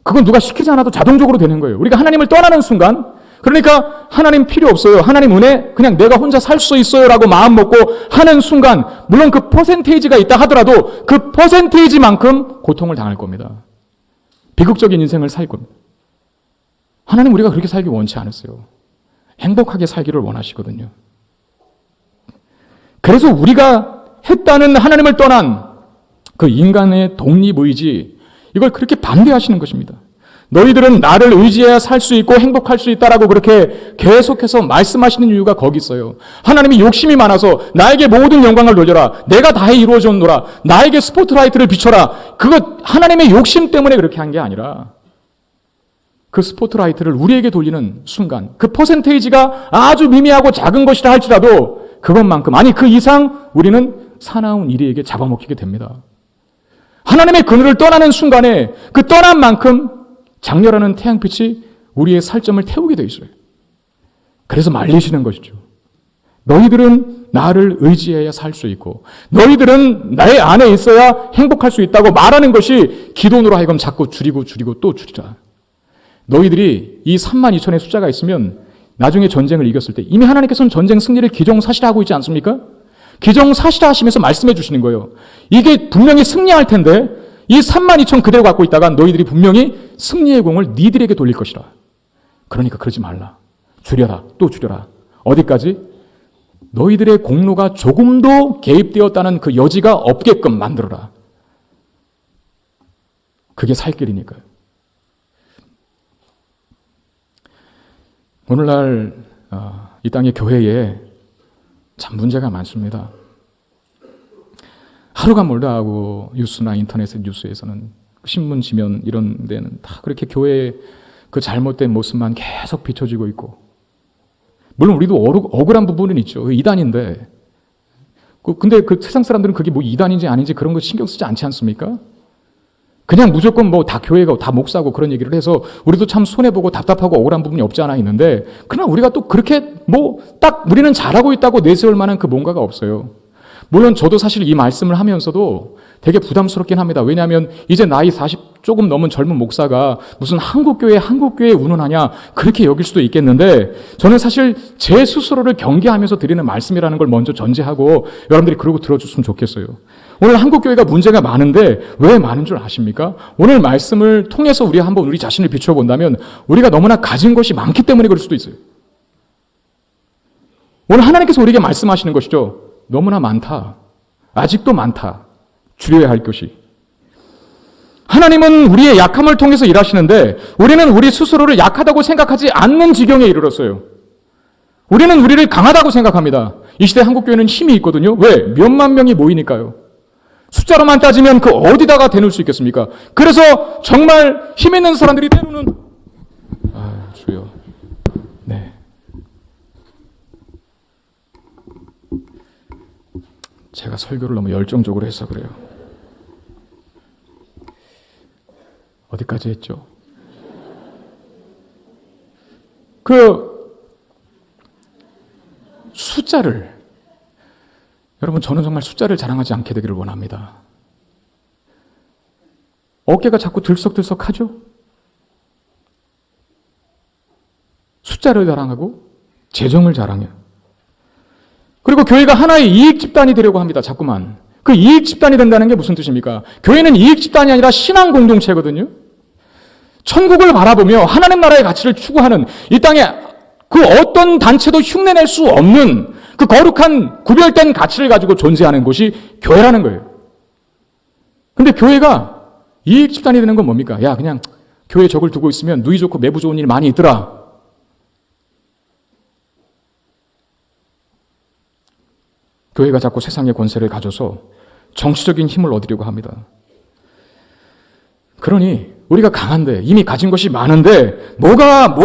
그건 누가 시키지 않아도 자동적으로 되는 거예요. 우리가 하나님을 떠나는 순간, 그러니까 하나님 필요 없어요. 하나님 은혜 그냥 내가 혼자 살 수 있어요 라고 마음 먹고 하는 순간, 물론 그 퍼센테이지가 있다 하더라도 그 퍼센테이지만큼 고통을 당할 겁니다. 비극적인 인생을 살 겁니다. 하나님 우리가 그렇게 살기 원치 않으세요. 행복하게 살기를 원하시거든요. 그래서 우리가 했다는 하나님을 떠난 그 인간의 독립의지, 이걸 그렇게 반대하시는 것입니다. 너희들은 나를 의지해야 살 수 있고 행복할 수 있다라고 그렇게 계속해서 말씀하시는 이유가 거기 있어요. 하나님이 욕심이 많아서 나에게 모든 영광을 돌려라. 내가 다 이루어졌노라. 나에게 스포트라이트를 비춰라. 그것 하나님의 욕심 때문에 그렇게 한 게 아니라 그 스포트라이트를 우리에게 돌리는 순간, 그 퍼센테이지가 아주 미미하고 작은 것이라 할지라도 그것만큼, 아니 그 이상 우리는 사나운 이리에게 잡아먹히게 됩니다. 하나님의 그늘을 떠나는 순간에 그 떠난 만큼 장렬하는 태양빛이 우리의 살점을 태우게 되어 있어요. 그래서 말리시는 것이죠. 너희들은 나를 의지해야 살 수 있고 너희들은 나의 안에 있어야 행복할 수 있다고 말하는 것이 기도원으로 하여금 자꾸 줄이고 또 줄이라. 너희들이 이 32,000의 숫자가 있으면 나중에 전쟁을 이겼을 때 이미 하나님께서는 전쟁 승리를 기정사실화하고 있지 않습니까? 기정사실화하시면서 말씀해 주시는 거예요. 이게 분명히 승리할 텐데 이 32,000 그대로 갖고 있다가 너희들이 분명히 승리의 공을 니들에게 돌릴 것이라. 그러니까 그러지 말라. 줄여라. 또 줄여라. 어디까지? 너희들의 공로가 조금도 개입되었다는 그 여지가 없게끔 만들어라. 그게 살 길이니까요. 오늘날 이 땅의 교회에 참 문제가 많습니다. 하루가 멀다 하고 뉴스나 인터넷 뉴스에서는 신문 지면 이런 데는 다 그렇게 교회의 그 잘못된 모습만 계속 비춰지고 있고, 물론 우리도 억울한 부분은 있죠. 이단인데. 근데 그 세상 사람들은 그게 뭐 이단인지 아닌지 그런 거 신경 쓰지 않지 않습니까? 그냥 무조건 뭐 다 교회가 다 목사고 그런 얘기를 해서 우리도 참 손해보고 답답하고 억울한 부분이 없지 않아 있는데, 그러나 우리가 또 그렇게 뭐 딱 우리는 잘하고 있다고 내세울 만한 그 뭔가가 없어요. 물론 저도 사실 이 말씀을 하면서도 되게 부담스럽긴 합니다. 왜냐하면 이제 나이 40 조금 넘은 젊은 목사가 무슨 한국교회 운운하냐 그렇게 여길 수도 있겠는데, 저는 사실 제 스스로를 경계하면서 드리는 말씀이라는 걸 먼저 전제하고 여러분들이 그러고 들어줬으면 좋겠어요. 오늘 한국교회가 문제가 많은데 왜 많은 줄 아십니까? 오늘 말씀을 통해서 우리 한번 우리 자신을 비춰본다면 우리가 너무나 가진 것이 많기 때문에 그럴 수도 있어요. 오늘 하나님께서 우리에게 말씀하시는 것이죠. 너무나 많다. 아직도 많다. 줄여야 할 것이. 하나님은 우리의 약함을 통해서 일하시는데 우리는 우리 스스로를 약하다고 생각하지 않는 지경에 이르렀어요. 우리는 우리를 강하다고 생각합니다. 이 시대 한국교회는 힘이 있거든요. 왜? 몇만 명이 모이니까요. 숫자로만 따지면 그 어디다가 대놓을 수 있겠습니까? 그래서 정말 힘 있는 사람들이 때로는 주여. 네. 제가 설교를 너무 열정적으로 해서 그래요. 어디까지 했죠? 숫자를, 여러분 저는 정말 숫자를 자랑하지 않게 되기를 원합니다. 어깨가 자꾸 들썩들썩하죠? 숫자를 자랑하고 재정을 자랑해요. 그리고 교회가 하나의 이익 집단이 되려고 합니다. 자꾸만. 그 이익 집단이 된다는 게 무슨 뜻입니까? 교회는 이익 집단이 아니라 신앙 공동체거든요. 천국을 바라보며 하나님 나라의 가치를 추구하는 이 땅에 그 어떤 단체도 흉내낼 수 없는 그 거룩한 구별된 가치를 가지고 존재하는 곳이 교회라는 거예요. 근데 교회가 이익 집단이 되는 건 뭡니까? 야, 그냥 교회 적을 두고 있으면 누이 좋고 매부 좋은 일 많이 있더라. 교회가 자꾸 세상의 권세를 가져서 정치적인 힘을 얻으려고 합니다. 그러니 우리가 강한데 이미 가진 것이 많은데 뭐가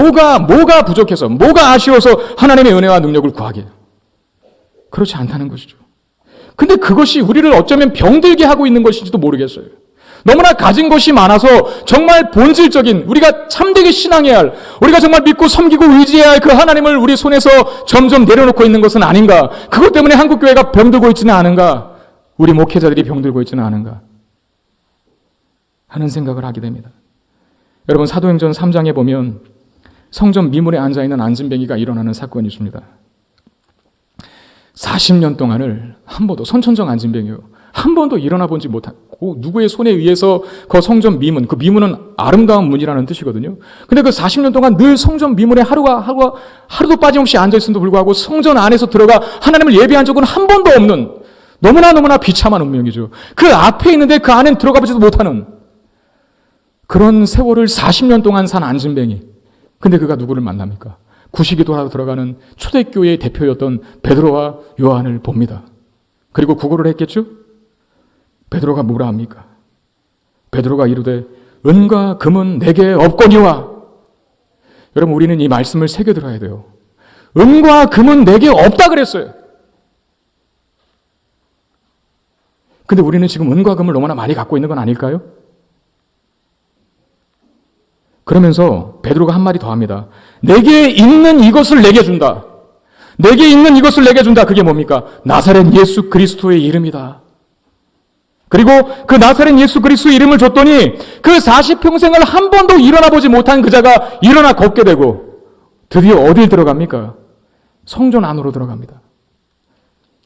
부족해서 뭐가 아쉬워서 하나님의 은혜와 능력을 구하게 해요. 그렇지 않다는 것이죠. 근데 그것이 우리를 어쩌면 병들게 하고 있는 것인지도 모르겠어요. 너무나 가진 것이 많아서 정말 본질적인 우리가 참되게 신앙해야 할, 우리가 정말 믿고 섬기고 의지해야 할 그 하나님을 우리 손에서 점점 내려놓고 있는 것은 아닌가. 그것 때문에 한국교회가 병들고 있지는 않은가. 우리 목회자들이 병들고 있지는 않은가 하는 생각을 하게 됩니다. 여러분 사도행전 3장에 보면 성전 미문에 앉아있는 안진뱅이가 일어나는 사건이 있습니다. 40년 동안을 한 번도, 선천적 안진뱅이요, 한 번도 일어나 본지 못하고 누구의 손에 의해서 그 성전 미문, 그 미문은 아름다운 문이라는 뜻이거든요. 근데 그 40년 동안 늘 성전 미문에 하루도 빠짐없이 앉아있음도 불구하고 성전 안에서 들어가 하나님을 예배한 적은 한 번도 없는 너무나 비참한 운명이죠. 그 앞에 있는데 그 안에 들어가 보지도 못하는 그런 세월을 40년 동안 산 안진뱅이. 근데 그가 누구를 만납니까? 구시기도하러 들어가는 초대교회의 대표였던 베드로와 요한을 봅니다. 그리고 구걸을 했겠죠? 베드로가 뭐라 합니까? 베드로가 이르되 은과 금은 내게 없거니와. 여러분 우리는 이 말씀을 새겨들어야 돼요. 은과 금은 내게 없다 그랬어요. 근데 우리는 지금 은과 금을 너무나 많이 갖고 있는 건 아닐까요? 그러면서 베드로가 한마디 더 합니다. 내게 있는 이것을 내게 준다. 내게 있는 이것을 내게 준다. 그게 뭡니까? 나사렛 예수 그리스도의 이름이다. 그리고 그 나사렛 예수 그리스도의 이름을 줬더니 그 40평생을 한 번도 일어나 보지 못한 그 자가 일어나 걷게 되고 드디어 어딜 들어갑니까? 성전 안으로 들어갑니다.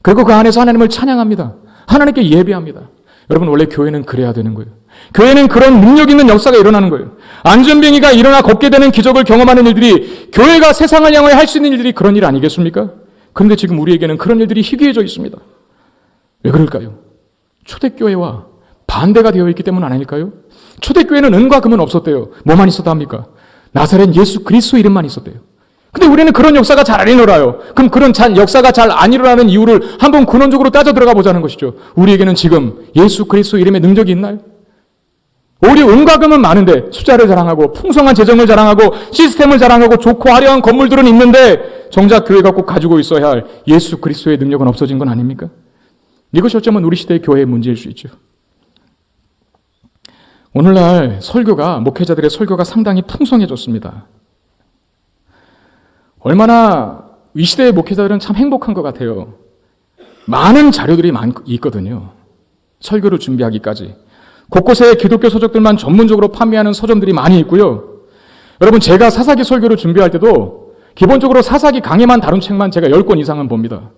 그리고 그 안에서 하나님을 찬양합니다. 하나님께 예배합니다. 여러분, 원래 교회는 그래야 되는 거예요. 교회는 그런 능력 있는 역사가 일어나는 거예요. 안전뱅이가 일어나 걷게 되는 기적을 경험하는 일들이, 교회가 세상을 향하여 할 수 있는 일들이 그런 일 아니겠습니까? 그런데 지금 우리에게는 그런 일들이 희귀해져 있습니다. 왜 그럴까요? 초대교회와 반대가 되어 있기 때문 아닐까요? 초대교회는 은과 금은 없었대요. 뭐만 있었다 합니까? 나사렛 예수 그리스도 이름만 있었대요. 근데 우리는 그런 역사가 잘 안 일어나요. 그럼 그런 역사가 잘 안 일어나는 이유를 한번 근원적으로 따져 들어가 보자는 것이죠. 우리에게는 지금 예수 그리스도 이름의 능력이 있나요? 우리 은과 금은 많은데 숫자를 자랑하고 풍성한 재정을 자랑하고 시스템을 자랑하고 좋고 화려한 건물들은 있는데 정작 교회가 꼭 가지고 있어야 할 예수 그리스도의 능력은 없어진 건 아닙니까? 이것이 어쩌면 우리 시대의 교회의 문제일 수 있죠. 오늘날 목회자들의 설교가 상당히 풍성해졌습니다. 얼마나 이 시대의 목회자들은 참 행복한 것 같아요. 많은 자료들이 있거든요. 설교를 준비하기까지. 곳곳에 기독교 서적들만 전문적으로 판매하는 서점들이 많이 있고요. 여러분, 제가 사사기 설교를 준비할 때도 기본적으로 사사기 강해만 다룬 책만 제가 10권 이상은 봅니다.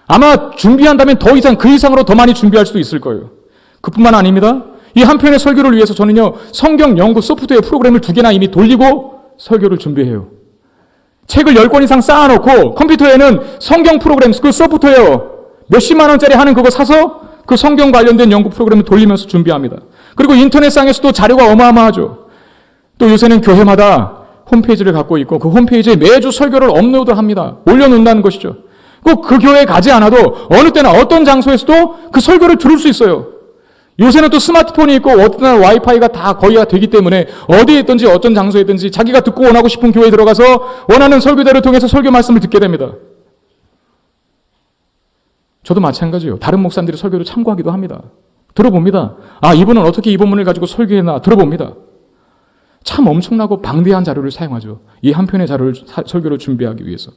아마 준비한다면 더 이상, 그 이상으로 더 많이 준비할 수도 있을 거예요. 그뿐만 아닙니다. 이 한 편의 설교를 위해서 저는요, 성경 연구 소프트웨어 프로그램을 2개나 이미 돌리고 설교를 준비해요. 책을 10권 이상 쌓아놓고 컴퓨터에는 성경 프로그램, 그 소프트웨어 몇십만 원짜리 하는 그거 사서 그 성경 관련된 연구 프로그램을 돌리면서 준비합니다. 그리고 인터넷상에서도 자료가 어마어마하죠. 또 요새는 교회마다 홈페이지를 갖고 있고 그 홈페이지에 매주 설교를 업로드합니다. 올려놓는다는 것이죠. 꼭 그 교회에 가지 않아도 어느 때나 어떤 장소에서도 그 설교를 들을 수 있어요. 요새는 또 스마트폰이 있고 어떤 와이파이가 다 거의가 되기 때문에 어디에 있든지 어떤 장소에 있든지 자기가 듣고 원하고 싶은 교회에 들어가서 원하는 설교대를 통해서 설교 말씀을 듣게 됩니다. 저도 마찬가지예요. 다른 목사님들이 설교를 참고하기도 합니다. 들어봅니다. 아, 이분은 어떻게 이 본문을 가지고 설교했나 들어봅니다. 참 엄청나고 방대한 자료를 사용하죠. 이 한 편의 설교를 준비하기 위해서.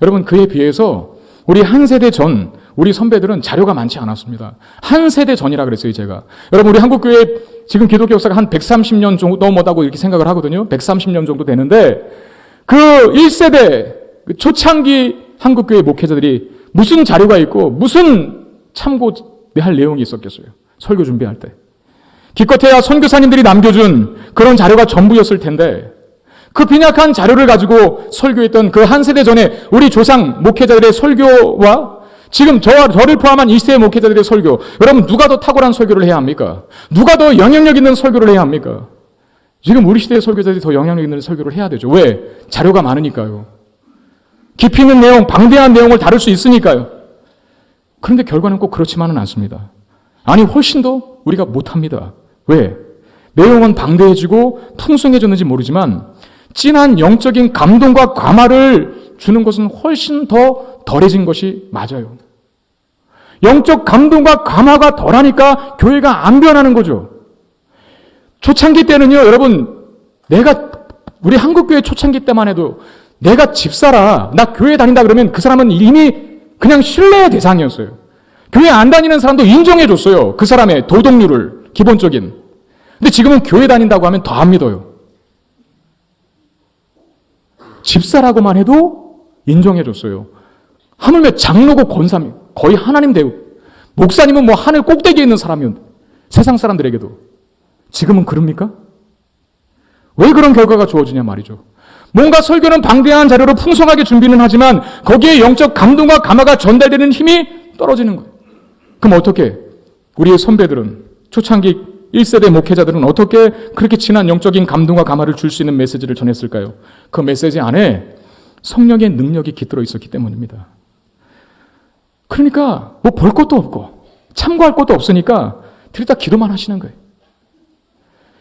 여러분, 그에 비해서 우리 한 세대 전 우리 선배들은 자료가 많지 않았습니다. 한 세대 전이라 그랬어요, 제가. 여러분, 우리 한국교회 지금 기독교 역사가 한 130년 정도 넘었다고 이렇게 생각을 하거든요. 130년 정도 되는데 그 1세대 그 초창기 한국교회 목회자들이 무슨 자료가 있고 무슨 참고할 내용이 있었겠어요. 설교 준비할 때. 기껏해야 선교사님들이 남겨준 그런 자료가 전부였을 텐데 그 빈약한 자료를 가지고 설교했던 그 한 세대 전에 우리 조상 목회자들의 설교와 지금 저를 포함한 이 세대 목회자들의 설교, 여러분 누가 더 탁월한 설교를 해야 합니까? 누가 더 영향력 있는 설교를 해야 합니까? 지금 우리 시대의 설교자들이 더 영향력 있는 설교를 해야 되죠. 왜? 자료가 많으니까요. 깊이 있는 내용, 방대한 내용을 다룰 수 있으니까요. 그런데 결과는 꼭 그렇지만은 않습니다. 아니, 훨씬 더 우리가 못합니다. 왜? 내용은 방대해지고 풍성해졌는지 모르지만 진한 영적인 감동과 감화를 주는 것은 훨씬 더 덜해진 것이 맞아요. 영적 감동과 감화가 덜하니까 교회가 안 변하는 거죠. 초창기 때는요, 여러분, 우리 한국교회 초창기 때만 해도 내가 집사라, 나 교회 다닌다 그러면 그 사람은 이미 그냥 신뢰의 대상이었어요. 교회 안 다니는 사람도 인정해줬어요. 그 사람의 도덕률을, 기본적인. 근데 지금은 교회 다닌다고 하면 더 안 믿어요. 집사라고만 해도 인정해줬어요. 하물며 장로고 권사님, 거의 하나님 대우. 목사님은 뭐 하늘 꼭대기에 있는 사람이었는데, 세상 사람들에게도. 지금은 그럽니까? 왜 그런 결과가 주어지냐 말이죠. 뭔가 설교는 방대한 자료로 풍성하게 준비는 하지만 거기에 영적 감동과 감화가 전달되는 힘이 떨어지는 거예요. 그럼 어떻게 우리의 선배들은, 초창기 1세대 목회자들은 어떻게 그렇게 진한 영적인 감동과 감화를 줄 수 있는 메시지를 전했을까요? 그 메시지 안에 성령의 능력이 깃들어 있었기 때문입니다. 그러니까 뭐 볼 것도 없고 참고할 것도 없으니까 들이다 기도만 하시는 거예요.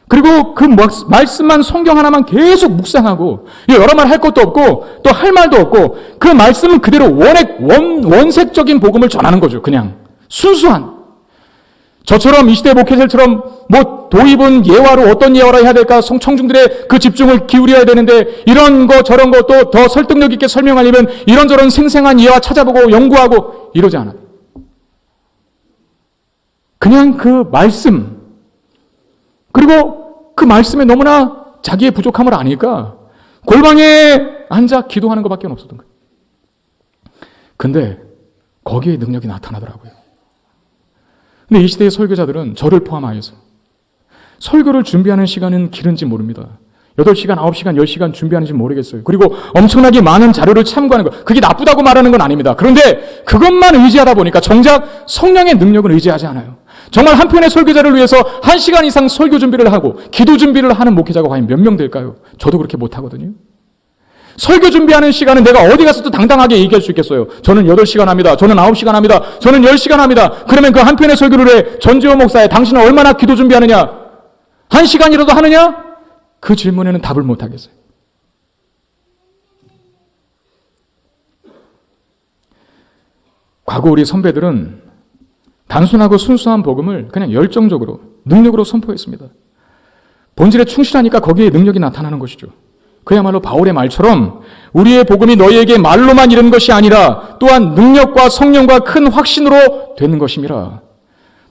그리고 그 말씀만, 성경 하나만 계속 묵상하고 여러 말 할 것도 없고 또 할 말도 없고 그 말씀은 그대로 원색적인 복음을 전하는 거죠. 그냥 순수한. 저처럼 이 시대 목회자들처럼 뭐 도입은 예화로 어떤 예화로 해야 될까 청중들의 그 집중을 기울여야 되는데 이런 거 저런 거 또 더 설득력 있게 설명하려면 이런저런 생생한 예화 찾아보고 연구하고 이러지 않아요. 그냥 그 말씀 그리고 그 말씀에 너무나 자기의 부족함을 아니까 골방에 앉아 기도하는 것밖에 없었던 거예요. 근데 거기에 능력이 나타나더라고요. 근데 이 시대의 설교자들은 저를 포함하여서 설교를 준비하는 시간은 길은지 모릅니다. 8시간, 9시간, 10시간 준비하는지 모르겠어요. 그리고 엄청나게 많은 자료를 참고하는 것. 그게 나쁘다고 말하는 건 아닙니다. 그런데 그것만 의지하다 보니까 정작 성령의 능력을 의지하지 않아요. 정말 한 편의 설교자를 위해서 1시간 이상 설교 준비를 하고 기도 준비를 하는 목회자가 과연 몇 명 될까요? 저도 그렇게 못하거든요. 설교 준비하는 시간은 내가 어디 가서 또 당당하게 얘기할 수 있겠어요. 저는 8시간 합니다. 저는 9시간 합니다. 저는 10시간 합니다. 그러면 그 한 편의 설교를 해 전지호 목사에 당신은 얼마나 기도 준비하느냐? 1시간이라도 하느냐? 그 질문에는 답을 못 하겠어요. 과거 우리 선배들은 단순하고 순수한 복음을 그냥 열정적으로 능력으로 선포했습니다. 본질에 충실하니까 거기에 능력이 나타나는 것이죠. 그야말로 바울의 말처럼 우리의 복음이 너희에게 말로만 이르는 것이 아니라 또한 능력과 성령과 큰 확신으로 되는 것임이라.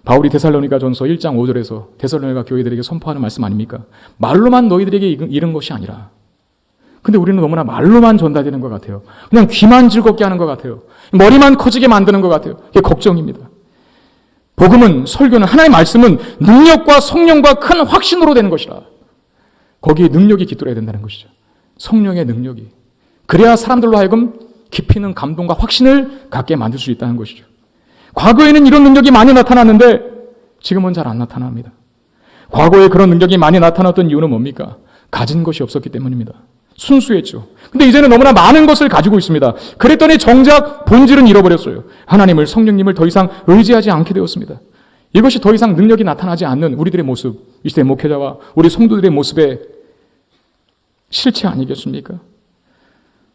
바울이 데살로니가전서 1장 5절에서 데살로니가 교회들에게 선포하는 말씀 아닙니까? 말로만 너희들에게 이른 것이 아니라. 근데 우리는 너무나 말로만 전달되는 것 같아요. 그냥 귀만 즐겁게 하는 것 같아요. 머리만 커지게 만드는 것 같아요. 그게 걱정입니다. 복음은, 설교는, 하나님의 말씀은 능력과 성령과 큰 확신으로 되는 것이라. 거기에 능력이 깃들어야 된다는 것이죠. 성령의 능력이. 그래야 사람들로 하여금 깊이 있는 감동과 확신을 갖게 만들 수 있다는 것이죠. 과거에는 이런 능력이 많이 나타났는데 지금은 잘 안 나타납니다. 과거에 그런 능력이 많이 나타났던 이유는 뭡니까? 가진 것이 없었기 때문입니다. 순수했죠. 근데 이제는 너무나 많은 것을 가지고 있습니다. 그랬더니 정작 본질은 잃어버렸어요. 하나님을, 성령님을 더 이상 의지하지 않게 되었습니다. 이것이 더 이상 능력이 나타나지 않는 우리들의 모습, 이 시대 목회자와 우리 성도들의 모습의 실체 아니겠습니까?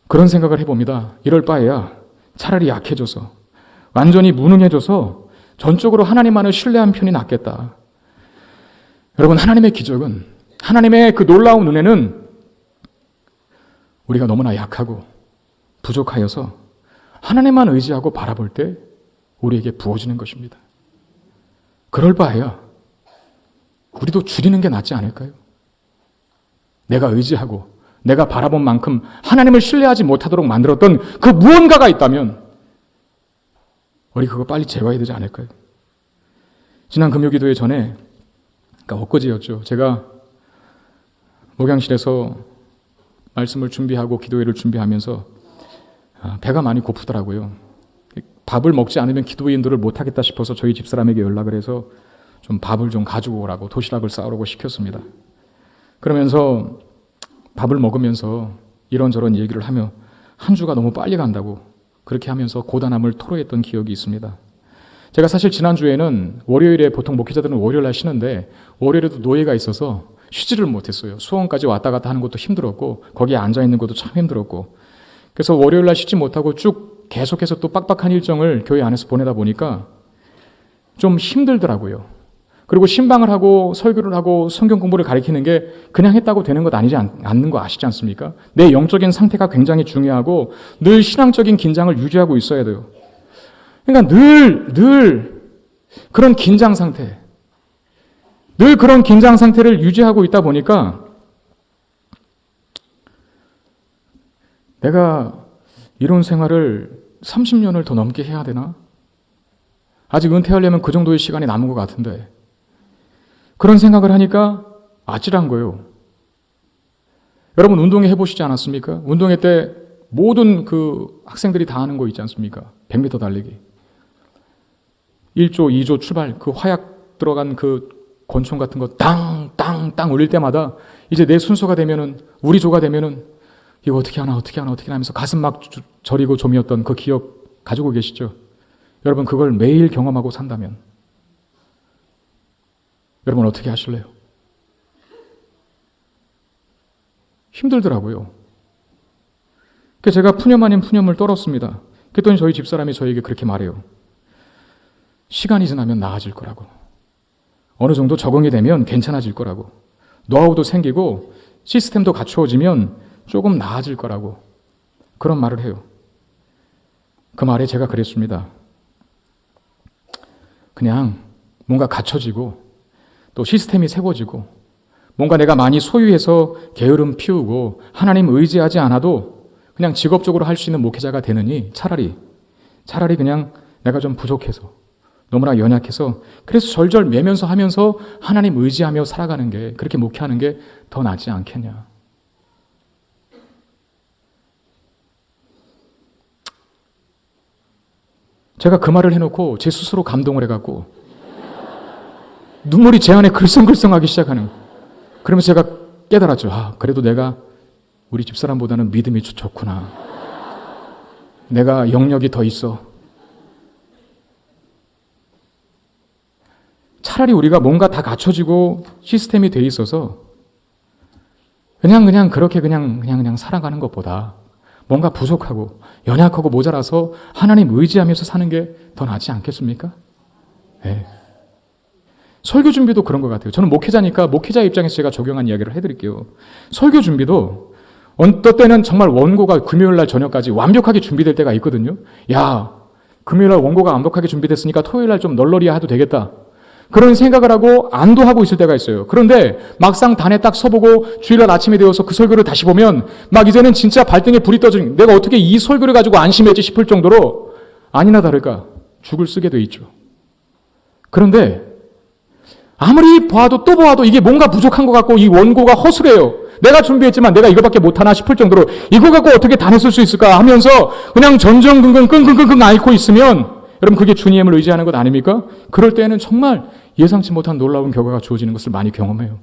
그런 생각을 해봅니다. 이럴 바에야 차라리 약해져서 완전히 무능해져서 전적으로 하나님만을 신뢰한 편이 낫겠다. 여러분, 하나님의 기적은, 하나님의 그 놀라운 은혜는 우리가 너무나 약하고 부족하여서 하나님만 의지하고 바라볼 때 우리에게 부어지는 것입니다. 그럴 바에야 우리도 줄이는 게 낫지 않을까요? 내가 의지하고 내가 바라본 만큼 하나님을 신뢰하지 못하도록 만들었던 그 무언가가 있다면 우리 그거 빨리 제거해야 되지 않을까요? 지난 금요기도회 전에, 그러니까 엊그제였죠. 제가 목양실에서 말씀을 준비하고 기도회를 준비하면서 배가 많이 고프더라고요. 밥을 먹지 않으면 기도회 인도를 못하겠다 싶어서 저희 집사람에게 연락을 해서 좀 밥을 좀 가지고 오라고, 도시락을 싸오라고 시켰습니다. 그러면서 밥을 먹으면서 이런저런 얘기를 하며 한 주가 너무 빨리 간다고 그렇게 하면서 고단함을 토로했던 기억이 있습니다. 제가 사실 지난주에는 월요일에 보통 목회자들은 월요일날 쉬는데 월요일에도 노예가 있어서 쉬지를 못했어요. 수원까지 왔다 갔다 하는 것도 힘들었고 거기에 앉아있는 것도 참 힘들었고 그래서 월요일날 쉬지 못하고 쭉 계속해서 또 빡빡한 일정을 교회 안에서 보내다 보니까 좀 힘들더라고요. 그리고 신방을 하고 설교를 하고 성경 공부를 가르치는 게 그냥 했다고 되는 것 아니지 않는 거 아시지 않습니까? 내 영적인 상태가 굉장히 중요하고 늘 신앙적인 긴장을 유지하고 있어야 돼요. 그러니까 늘 그런 긴장 상태, 늘 그런 긴장 상태를 유지하고 있다 보니까 내가 이런 생활을 30년을 더 넘게 해야 되나? 아직 은퇴하려면 그 정도의 시간이 남은 것 같은데 그런 생각을 하니까 아찔한 거예요. 여러분 운동회 해보시지 않았습니까? 운동회 때 모든 그 학생들이 다 하는 거 있지 않습니까? 100m 달리기. 1조, 2조 출발, 그 화약 들어간 그 권총 같은 거 땅 울릴 때마다 이제 내 순서가 되면은, 우리 조가 되면은 이거 어떻게 하나 하면서 가슴 막 저리고 좀이었던 그 기억 가지고 계시죠? 여러분 그걸 매일 경험하고 산다면 여러분 어떻게 하실래요? 힘들더라고요. 그래서 제가 푸념 아닌 푸념을 떨었습니다. 그랬더니 저희 집사람이 저에게 그렇게 말해요. 시간이 지나면 나아질 거라고. 어느 정도 적응이 되면 괜찮아질 거라고. 노하우도 생기고 시스템도 갖추어지면 조금 나아질 거라고. 그런 말을 해요. 그 말에 제가 그랬습니다. 그냥 뭔가 갖춰지고 또 시스템이 세워지고 뭔가 내가 많이 소유해서 게으름 피우고 하나님 의지하지 않아도 그냥 직업적으로 할 수 있는 목회자가 되느니 차라리 그냥 내가 좀 부족해서 너무나 연약해서 그래서 절절 매면서 하면서 하나님 의지하며 살아가는 게 그렇게 목회하는 게 더 낫지 않겠냐. 제가 그 말을 해놓고 제 스스로 감동을 해갖고 눈물이 제 안에 글썽글썽하기 시작하는 거예요. 그러면서 제가 깨달았죠. 그래도 내가 우리 집사람보다는 믿음이 좋구나. 내가 영역이 더 있어. 차라리 우리가 뭔가 다 갖춰지고 시스템이 돼 있어서 그냥 그렇게 그냥 살아가는 것보다 뭔가 부족하고 연약하고 모자라서 하나님 의지하면서 사는 게 더 낫지 않겠습니까? 네. 설교 준비도 그런 것 같아요. 저는 목회자니까 목회자 입장에서 제가 적용한 이야기를 해드릴게요. 설교 준비도 어떤 때는 정말 원고가 금요일 날 저녁까지 완벽하게 준비될 때가 있거든요. 금요일 날 원고가 완벽하게 준비됐으니까 토요일 날 좀 널널히 해도 되겠다. 그런 생각을 하고 안도하고 있을 때가 있어요. 그런데 막상 단에 딱 서보고 주일날 아침이 되어서 그 설교를 다시 보면 막 이제는 진짜 발등에 불이 떠지는, 내가 어떻게 이 설교를 가지고 안심했지 싶을 정도로 아니나 다를까 죽을 쓰게 돼 있죠. 그런데 아무리 봐도 또 봐도 이게 뭔가 부족한 것 같고 이 원고가 허술해요. 내가 준비했지만 내가 이거밖에 못하나 싶을 정도로 이거 갖고 어떻게 다 냈을 수 있을까 하면서 그냥 전전긍긍 끙끙끙끙 앓고 있으면 여러분 그게 주님을 의지하는 것 아닙니까? 그럴 때에는 정말 예상치 못한 놀라운 결과가 주어지는 것을 많이 경험해요.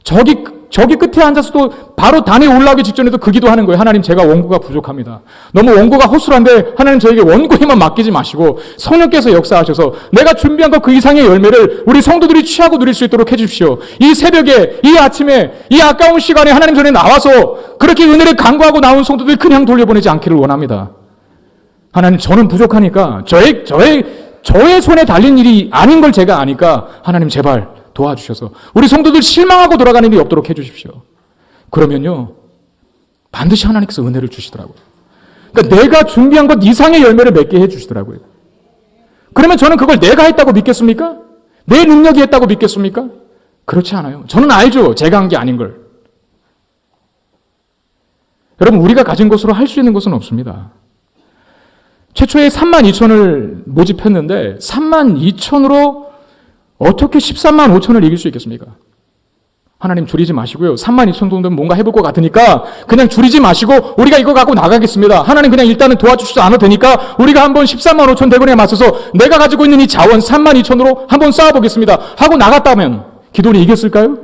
저기 끝에 앉아서도 바로 단에 올라오기 직전에도 그 기도하는 거예요. 하나님, 제가 원고가 부족합니다. 너무 원고가 허술한데 하나님 저에게 원고 힘만 맡기지 마시고 성령께서 역사하셔서 내가 준비한 것 그 이상의 열매를 우리 성도들이 취하고 누릴 수 있도록 해주십시오. 이 새벽에, 이 아침에, 이 아까운 시간에 하나님 전에 나와서 그렇게 은혜를 간구하고 나온 성도들이 그냥 돌려보내지 않기를 원합니다. 하나님, 저는 부족하니까 저의 손에 달린 일이 아닌 걸 제가 아니까 하나님 제발 도와주셔서 우리 성도들 실망하고 돌아가는 일이 없도록 해주십시오. 그러면요 반드시 하나님께서 은혜를 주시더라고요. 그러니까 내가 준비한 것 이상의 열매를 맺게 해주시더라고요. 그러면 저는 그걸 내가 했다고 믿겠습니까? 내 능력이 했다고 믿겠습니까? 그렇지 않아요. 저는 알죠. 제가 한 게 아닌 걸. 여러분, 우리가 가진 것으로 할 수 있는 것은 없습니다. 최초에 32,000을 모집했는데 32,000으로 어떻게 13만 5천을 이길 수 있겠습니까? 하나님 줄이지 마시고요. 32,000 정도는 뭔가 해볼 것 같으니까 그냥 줄이지 마시고 우리가 이거 갖고 나가겠습니다. 하나님 그냥 일단은 도와주시지 않아도 되니까 우리가 한번 13만 5천 대군에 맞서서 내가 가지고 있는 이 자원 32,000으로 한번 싸워보겠습니다 하고 나갔다면 기도를 이겼을까요?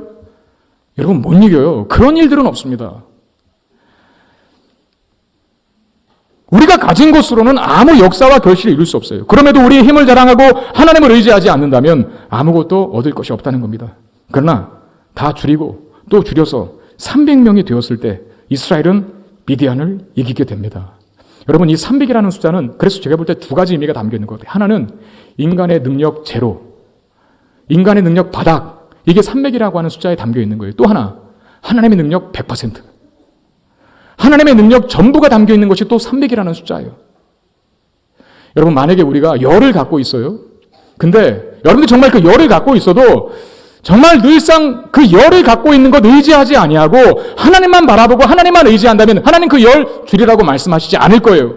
여러분, 못 이겨요. 그런 일들은 없습니다. 우리가 가진 것으로는 아무 역사와 결실을 이룰 수 없어요. 그럼에도 우리의 힘을 자랑하고 하나님을 의지하지 않는다면 아무것도 얻을 것이 없다는 겁니다. 그러나 다 줄이고 또 줄여서 300명이 되었을 때 이스라엘은 미디안을 이기게 됩니다. 여러분, 이 300이라는 숫자는 그래서 제가 볼 때 두 가지 의미가 담겨 있는 것 같아요. 하나는 인간의 능력 제로, 인간의 능력 바닥, 이게 300이라고 하는 숫자에 담겨 있는 거예요. 또 하나, 하나님의 능력 100%. 하나님의 능력 전부가 담겨 있는 것이 또 300이라는 숫자예요. 여러분, 만약에 우리가 열을 갖고 있어요. 근데 여러분들 정말 그 열을 갖고 있어도 정말 늘상 그 열을 갖고 있는 것 의지하지 아니하고 하나님만 바라보고 하나님만 의지한다면 하나님 그 열 줄이라고 말씀하시지 않을 거예요.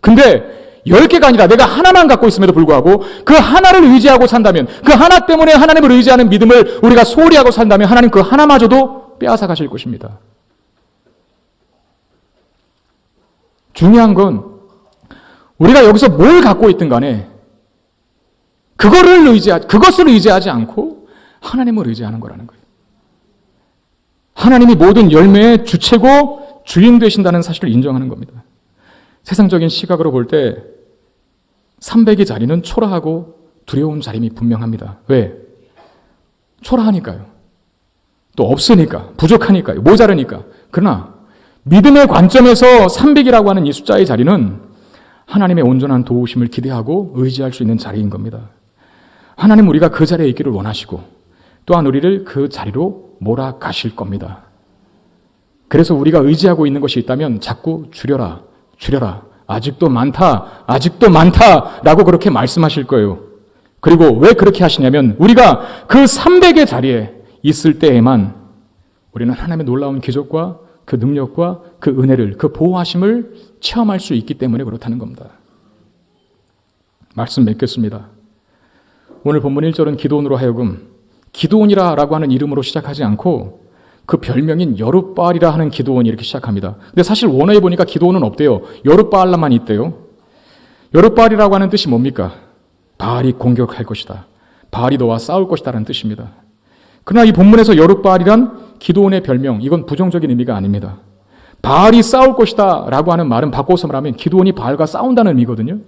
근데 10개가 아니라 내가 하나만 갖고 있음에도 불구하고 그 하나를 의지하고 산다면, 그 하나 때문에 하나님을 의지하는 믿음을 우리가 소홀히 하고 산다면 하나님 그 하나마저도 빼앗아 가실 것입니다. 중요한 건 우리가 여기서 뭘 갖고 있든 간에 그것을 의지하지 않고 하나님을 의지하는 거라는 거예요. 하나님이 모든 열매의 주체고 주인 되신다는 사실을 인정하는 겁니다. 세상적인 시각으로 볼 때 300의 자리는 초라하고 두려운 자림이 분명합니다. 왜? 초라하니까요. 또 없으니까, 부족하니까요, 모자르니까. 그러나 믿음의 관점에서 300이라고 하는 이 숫자의 자리는 하나님의 온전한 도우심을 기대하고 의지할 수 있는 자리인 겁니다. 하나님 우리가 그 자리에 있기를 원하시고 또한 우리를 그 자리로 몰아가실 겁니다. 그래서 우리가 의지하고 있는 것이 있다면 자꾸 줄여라, 줄여라. 아직도 많다, 아직도 많다 라고 그렇게 말씀하실 거예요. 그리고 왜 그렇게 하시냐면 우리가 그 300의 자리에 있을 때에만 우리는 하나님의 놀라운 기적과 그 능력과 그 은혜를, 그 보호하심을 체험할 수 있기 때문에 그렇다는 겁니다. 말씀 맺겠습니다. 오늘 본문 1절은 기드온으로 하여금 기드온이라고 하는 이름으로 시작하지 않고 그 별명인 여룻바알이라 하는 기드온이 이렇게 시작합니다. 근데 사실 원어에 보니까 기드온은 없대요. 여룻바알만 있대요. 여룻바알이라고 하는 뜻이 뭡니까? 바알이 공격할 것이다. 바알이 너와 싸울 것이다라는 뜻입니다. 그러나 이 본문에서 여룻바알이란 기드온의 별명, 이건 부정적인 의미가 아닙니다. 바알이 싸울 것이다 라고 하는 말은 바꿔서 말하면 기드온이 바알과 싸운다는 의미거든요.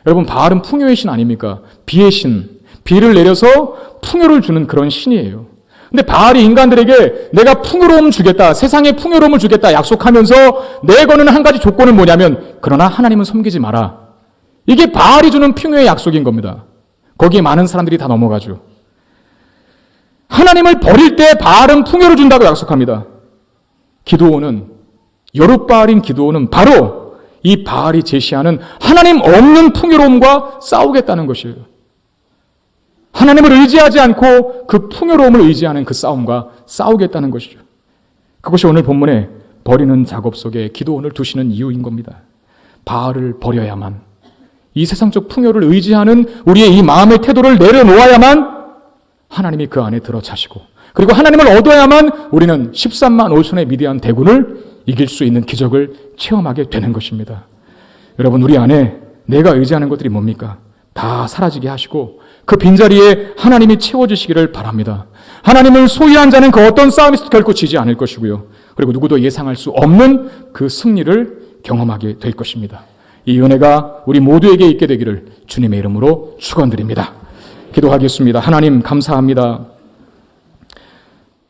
여러분, 바알은 풍요의 신 아닙니까? 비의 신, 비를 내려서 풍요를 주는 그런 신이에요. 근데 바알이 인간들에게 내가 풍요로움 주겠다, 세상에 풍요로움을 주겠다 약속하면서 내거는 한 가지 조건은 뭐냐면 그러나 하나님은 섬기지 마라. 이게 바알이 주는 풍요의 약속인 겁니다. 거기에 많은 사람들이 다 넘어가죠. 하나님을 버릴 때 바알은 풍요를 준다고 약속합니다. 기드온은, 여룻바알인 기드온은 바로 이 바알이 제시하는 하나님 없는 풍요로움과 싸우겠다는 것이에요. 하나님을 의지하지 않고 그 풍요로움을 의지하는 그 싸움과 싸우겠다는 것이죠. 그것이 오늘 본문에 버리는 작업 속에 기드온을 두시는 이유인 겁니다. 바알을 버려야만, 이 세상적 풍요를 의지하는 우리의 이 마음의 태도를 내려놓아야만 하나님이 그 안에 들어차시고, 그리고 하나님을 얻어야만 우리는 13만 5천의 미디안 대군을 이길 수 있는 기적을 체험하게 되는 것입니다. 여러분, 우리 안에 내가 의지하는 것들이 뭡니까? 다 사라지게 하시고 그 빈자리에 하나님이 채워주시기를 바랍니다. 하나님을 소유한 자는 그 어떤 싸움에서 결코 지지 않을 것이고요. 그리고 누구도 예상할 수 없는 그 승리를 경험하게 될 것입니다. 이 은혜가 우리 모두에게 있게 되기를 주님의 이름으로 축원드립니다. 기도하겠습니다. 하나님 감사합니다.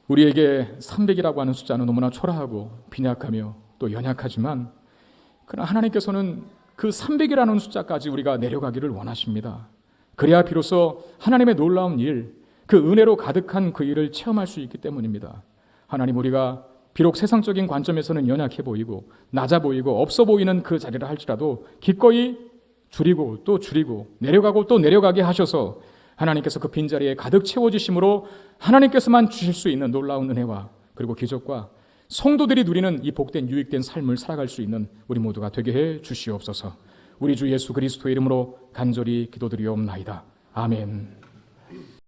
우리에게 300이라고 하는 숫자는 너무나 초라하고 빈약하며 또 연약하지만 그러나 하나님께서는 그 300이라는 숫자까지 우리가 내려가기를 원하십니다. 그래야 비로소 하나님의 놀라운 일, 그 은혜로 가득한 그 일을 체험할 수 있기 때문입니다. 하나님, 우리가 비록 세상적인 관점에서는 연약해 보이고 낮아 보이고 없어 보이는 그 자리를 할지라도 기꺼이 줄이고 또 줄이고 내려가고 또 내려가게 하셔서 하나님께서 그 빈자리에 가득 채워주심으로 하나님께서만 주실 수 있는 놀라운 은혜와 그리고 기적과 성도들이 누리는 이 복된 유익된 삶을 살아갈 수 있는 우리 모두가 되게 해 주시옵소서. 우리 주 예수 그리스도의 이름으로 간절히 기도드리옵나이다. 아멘.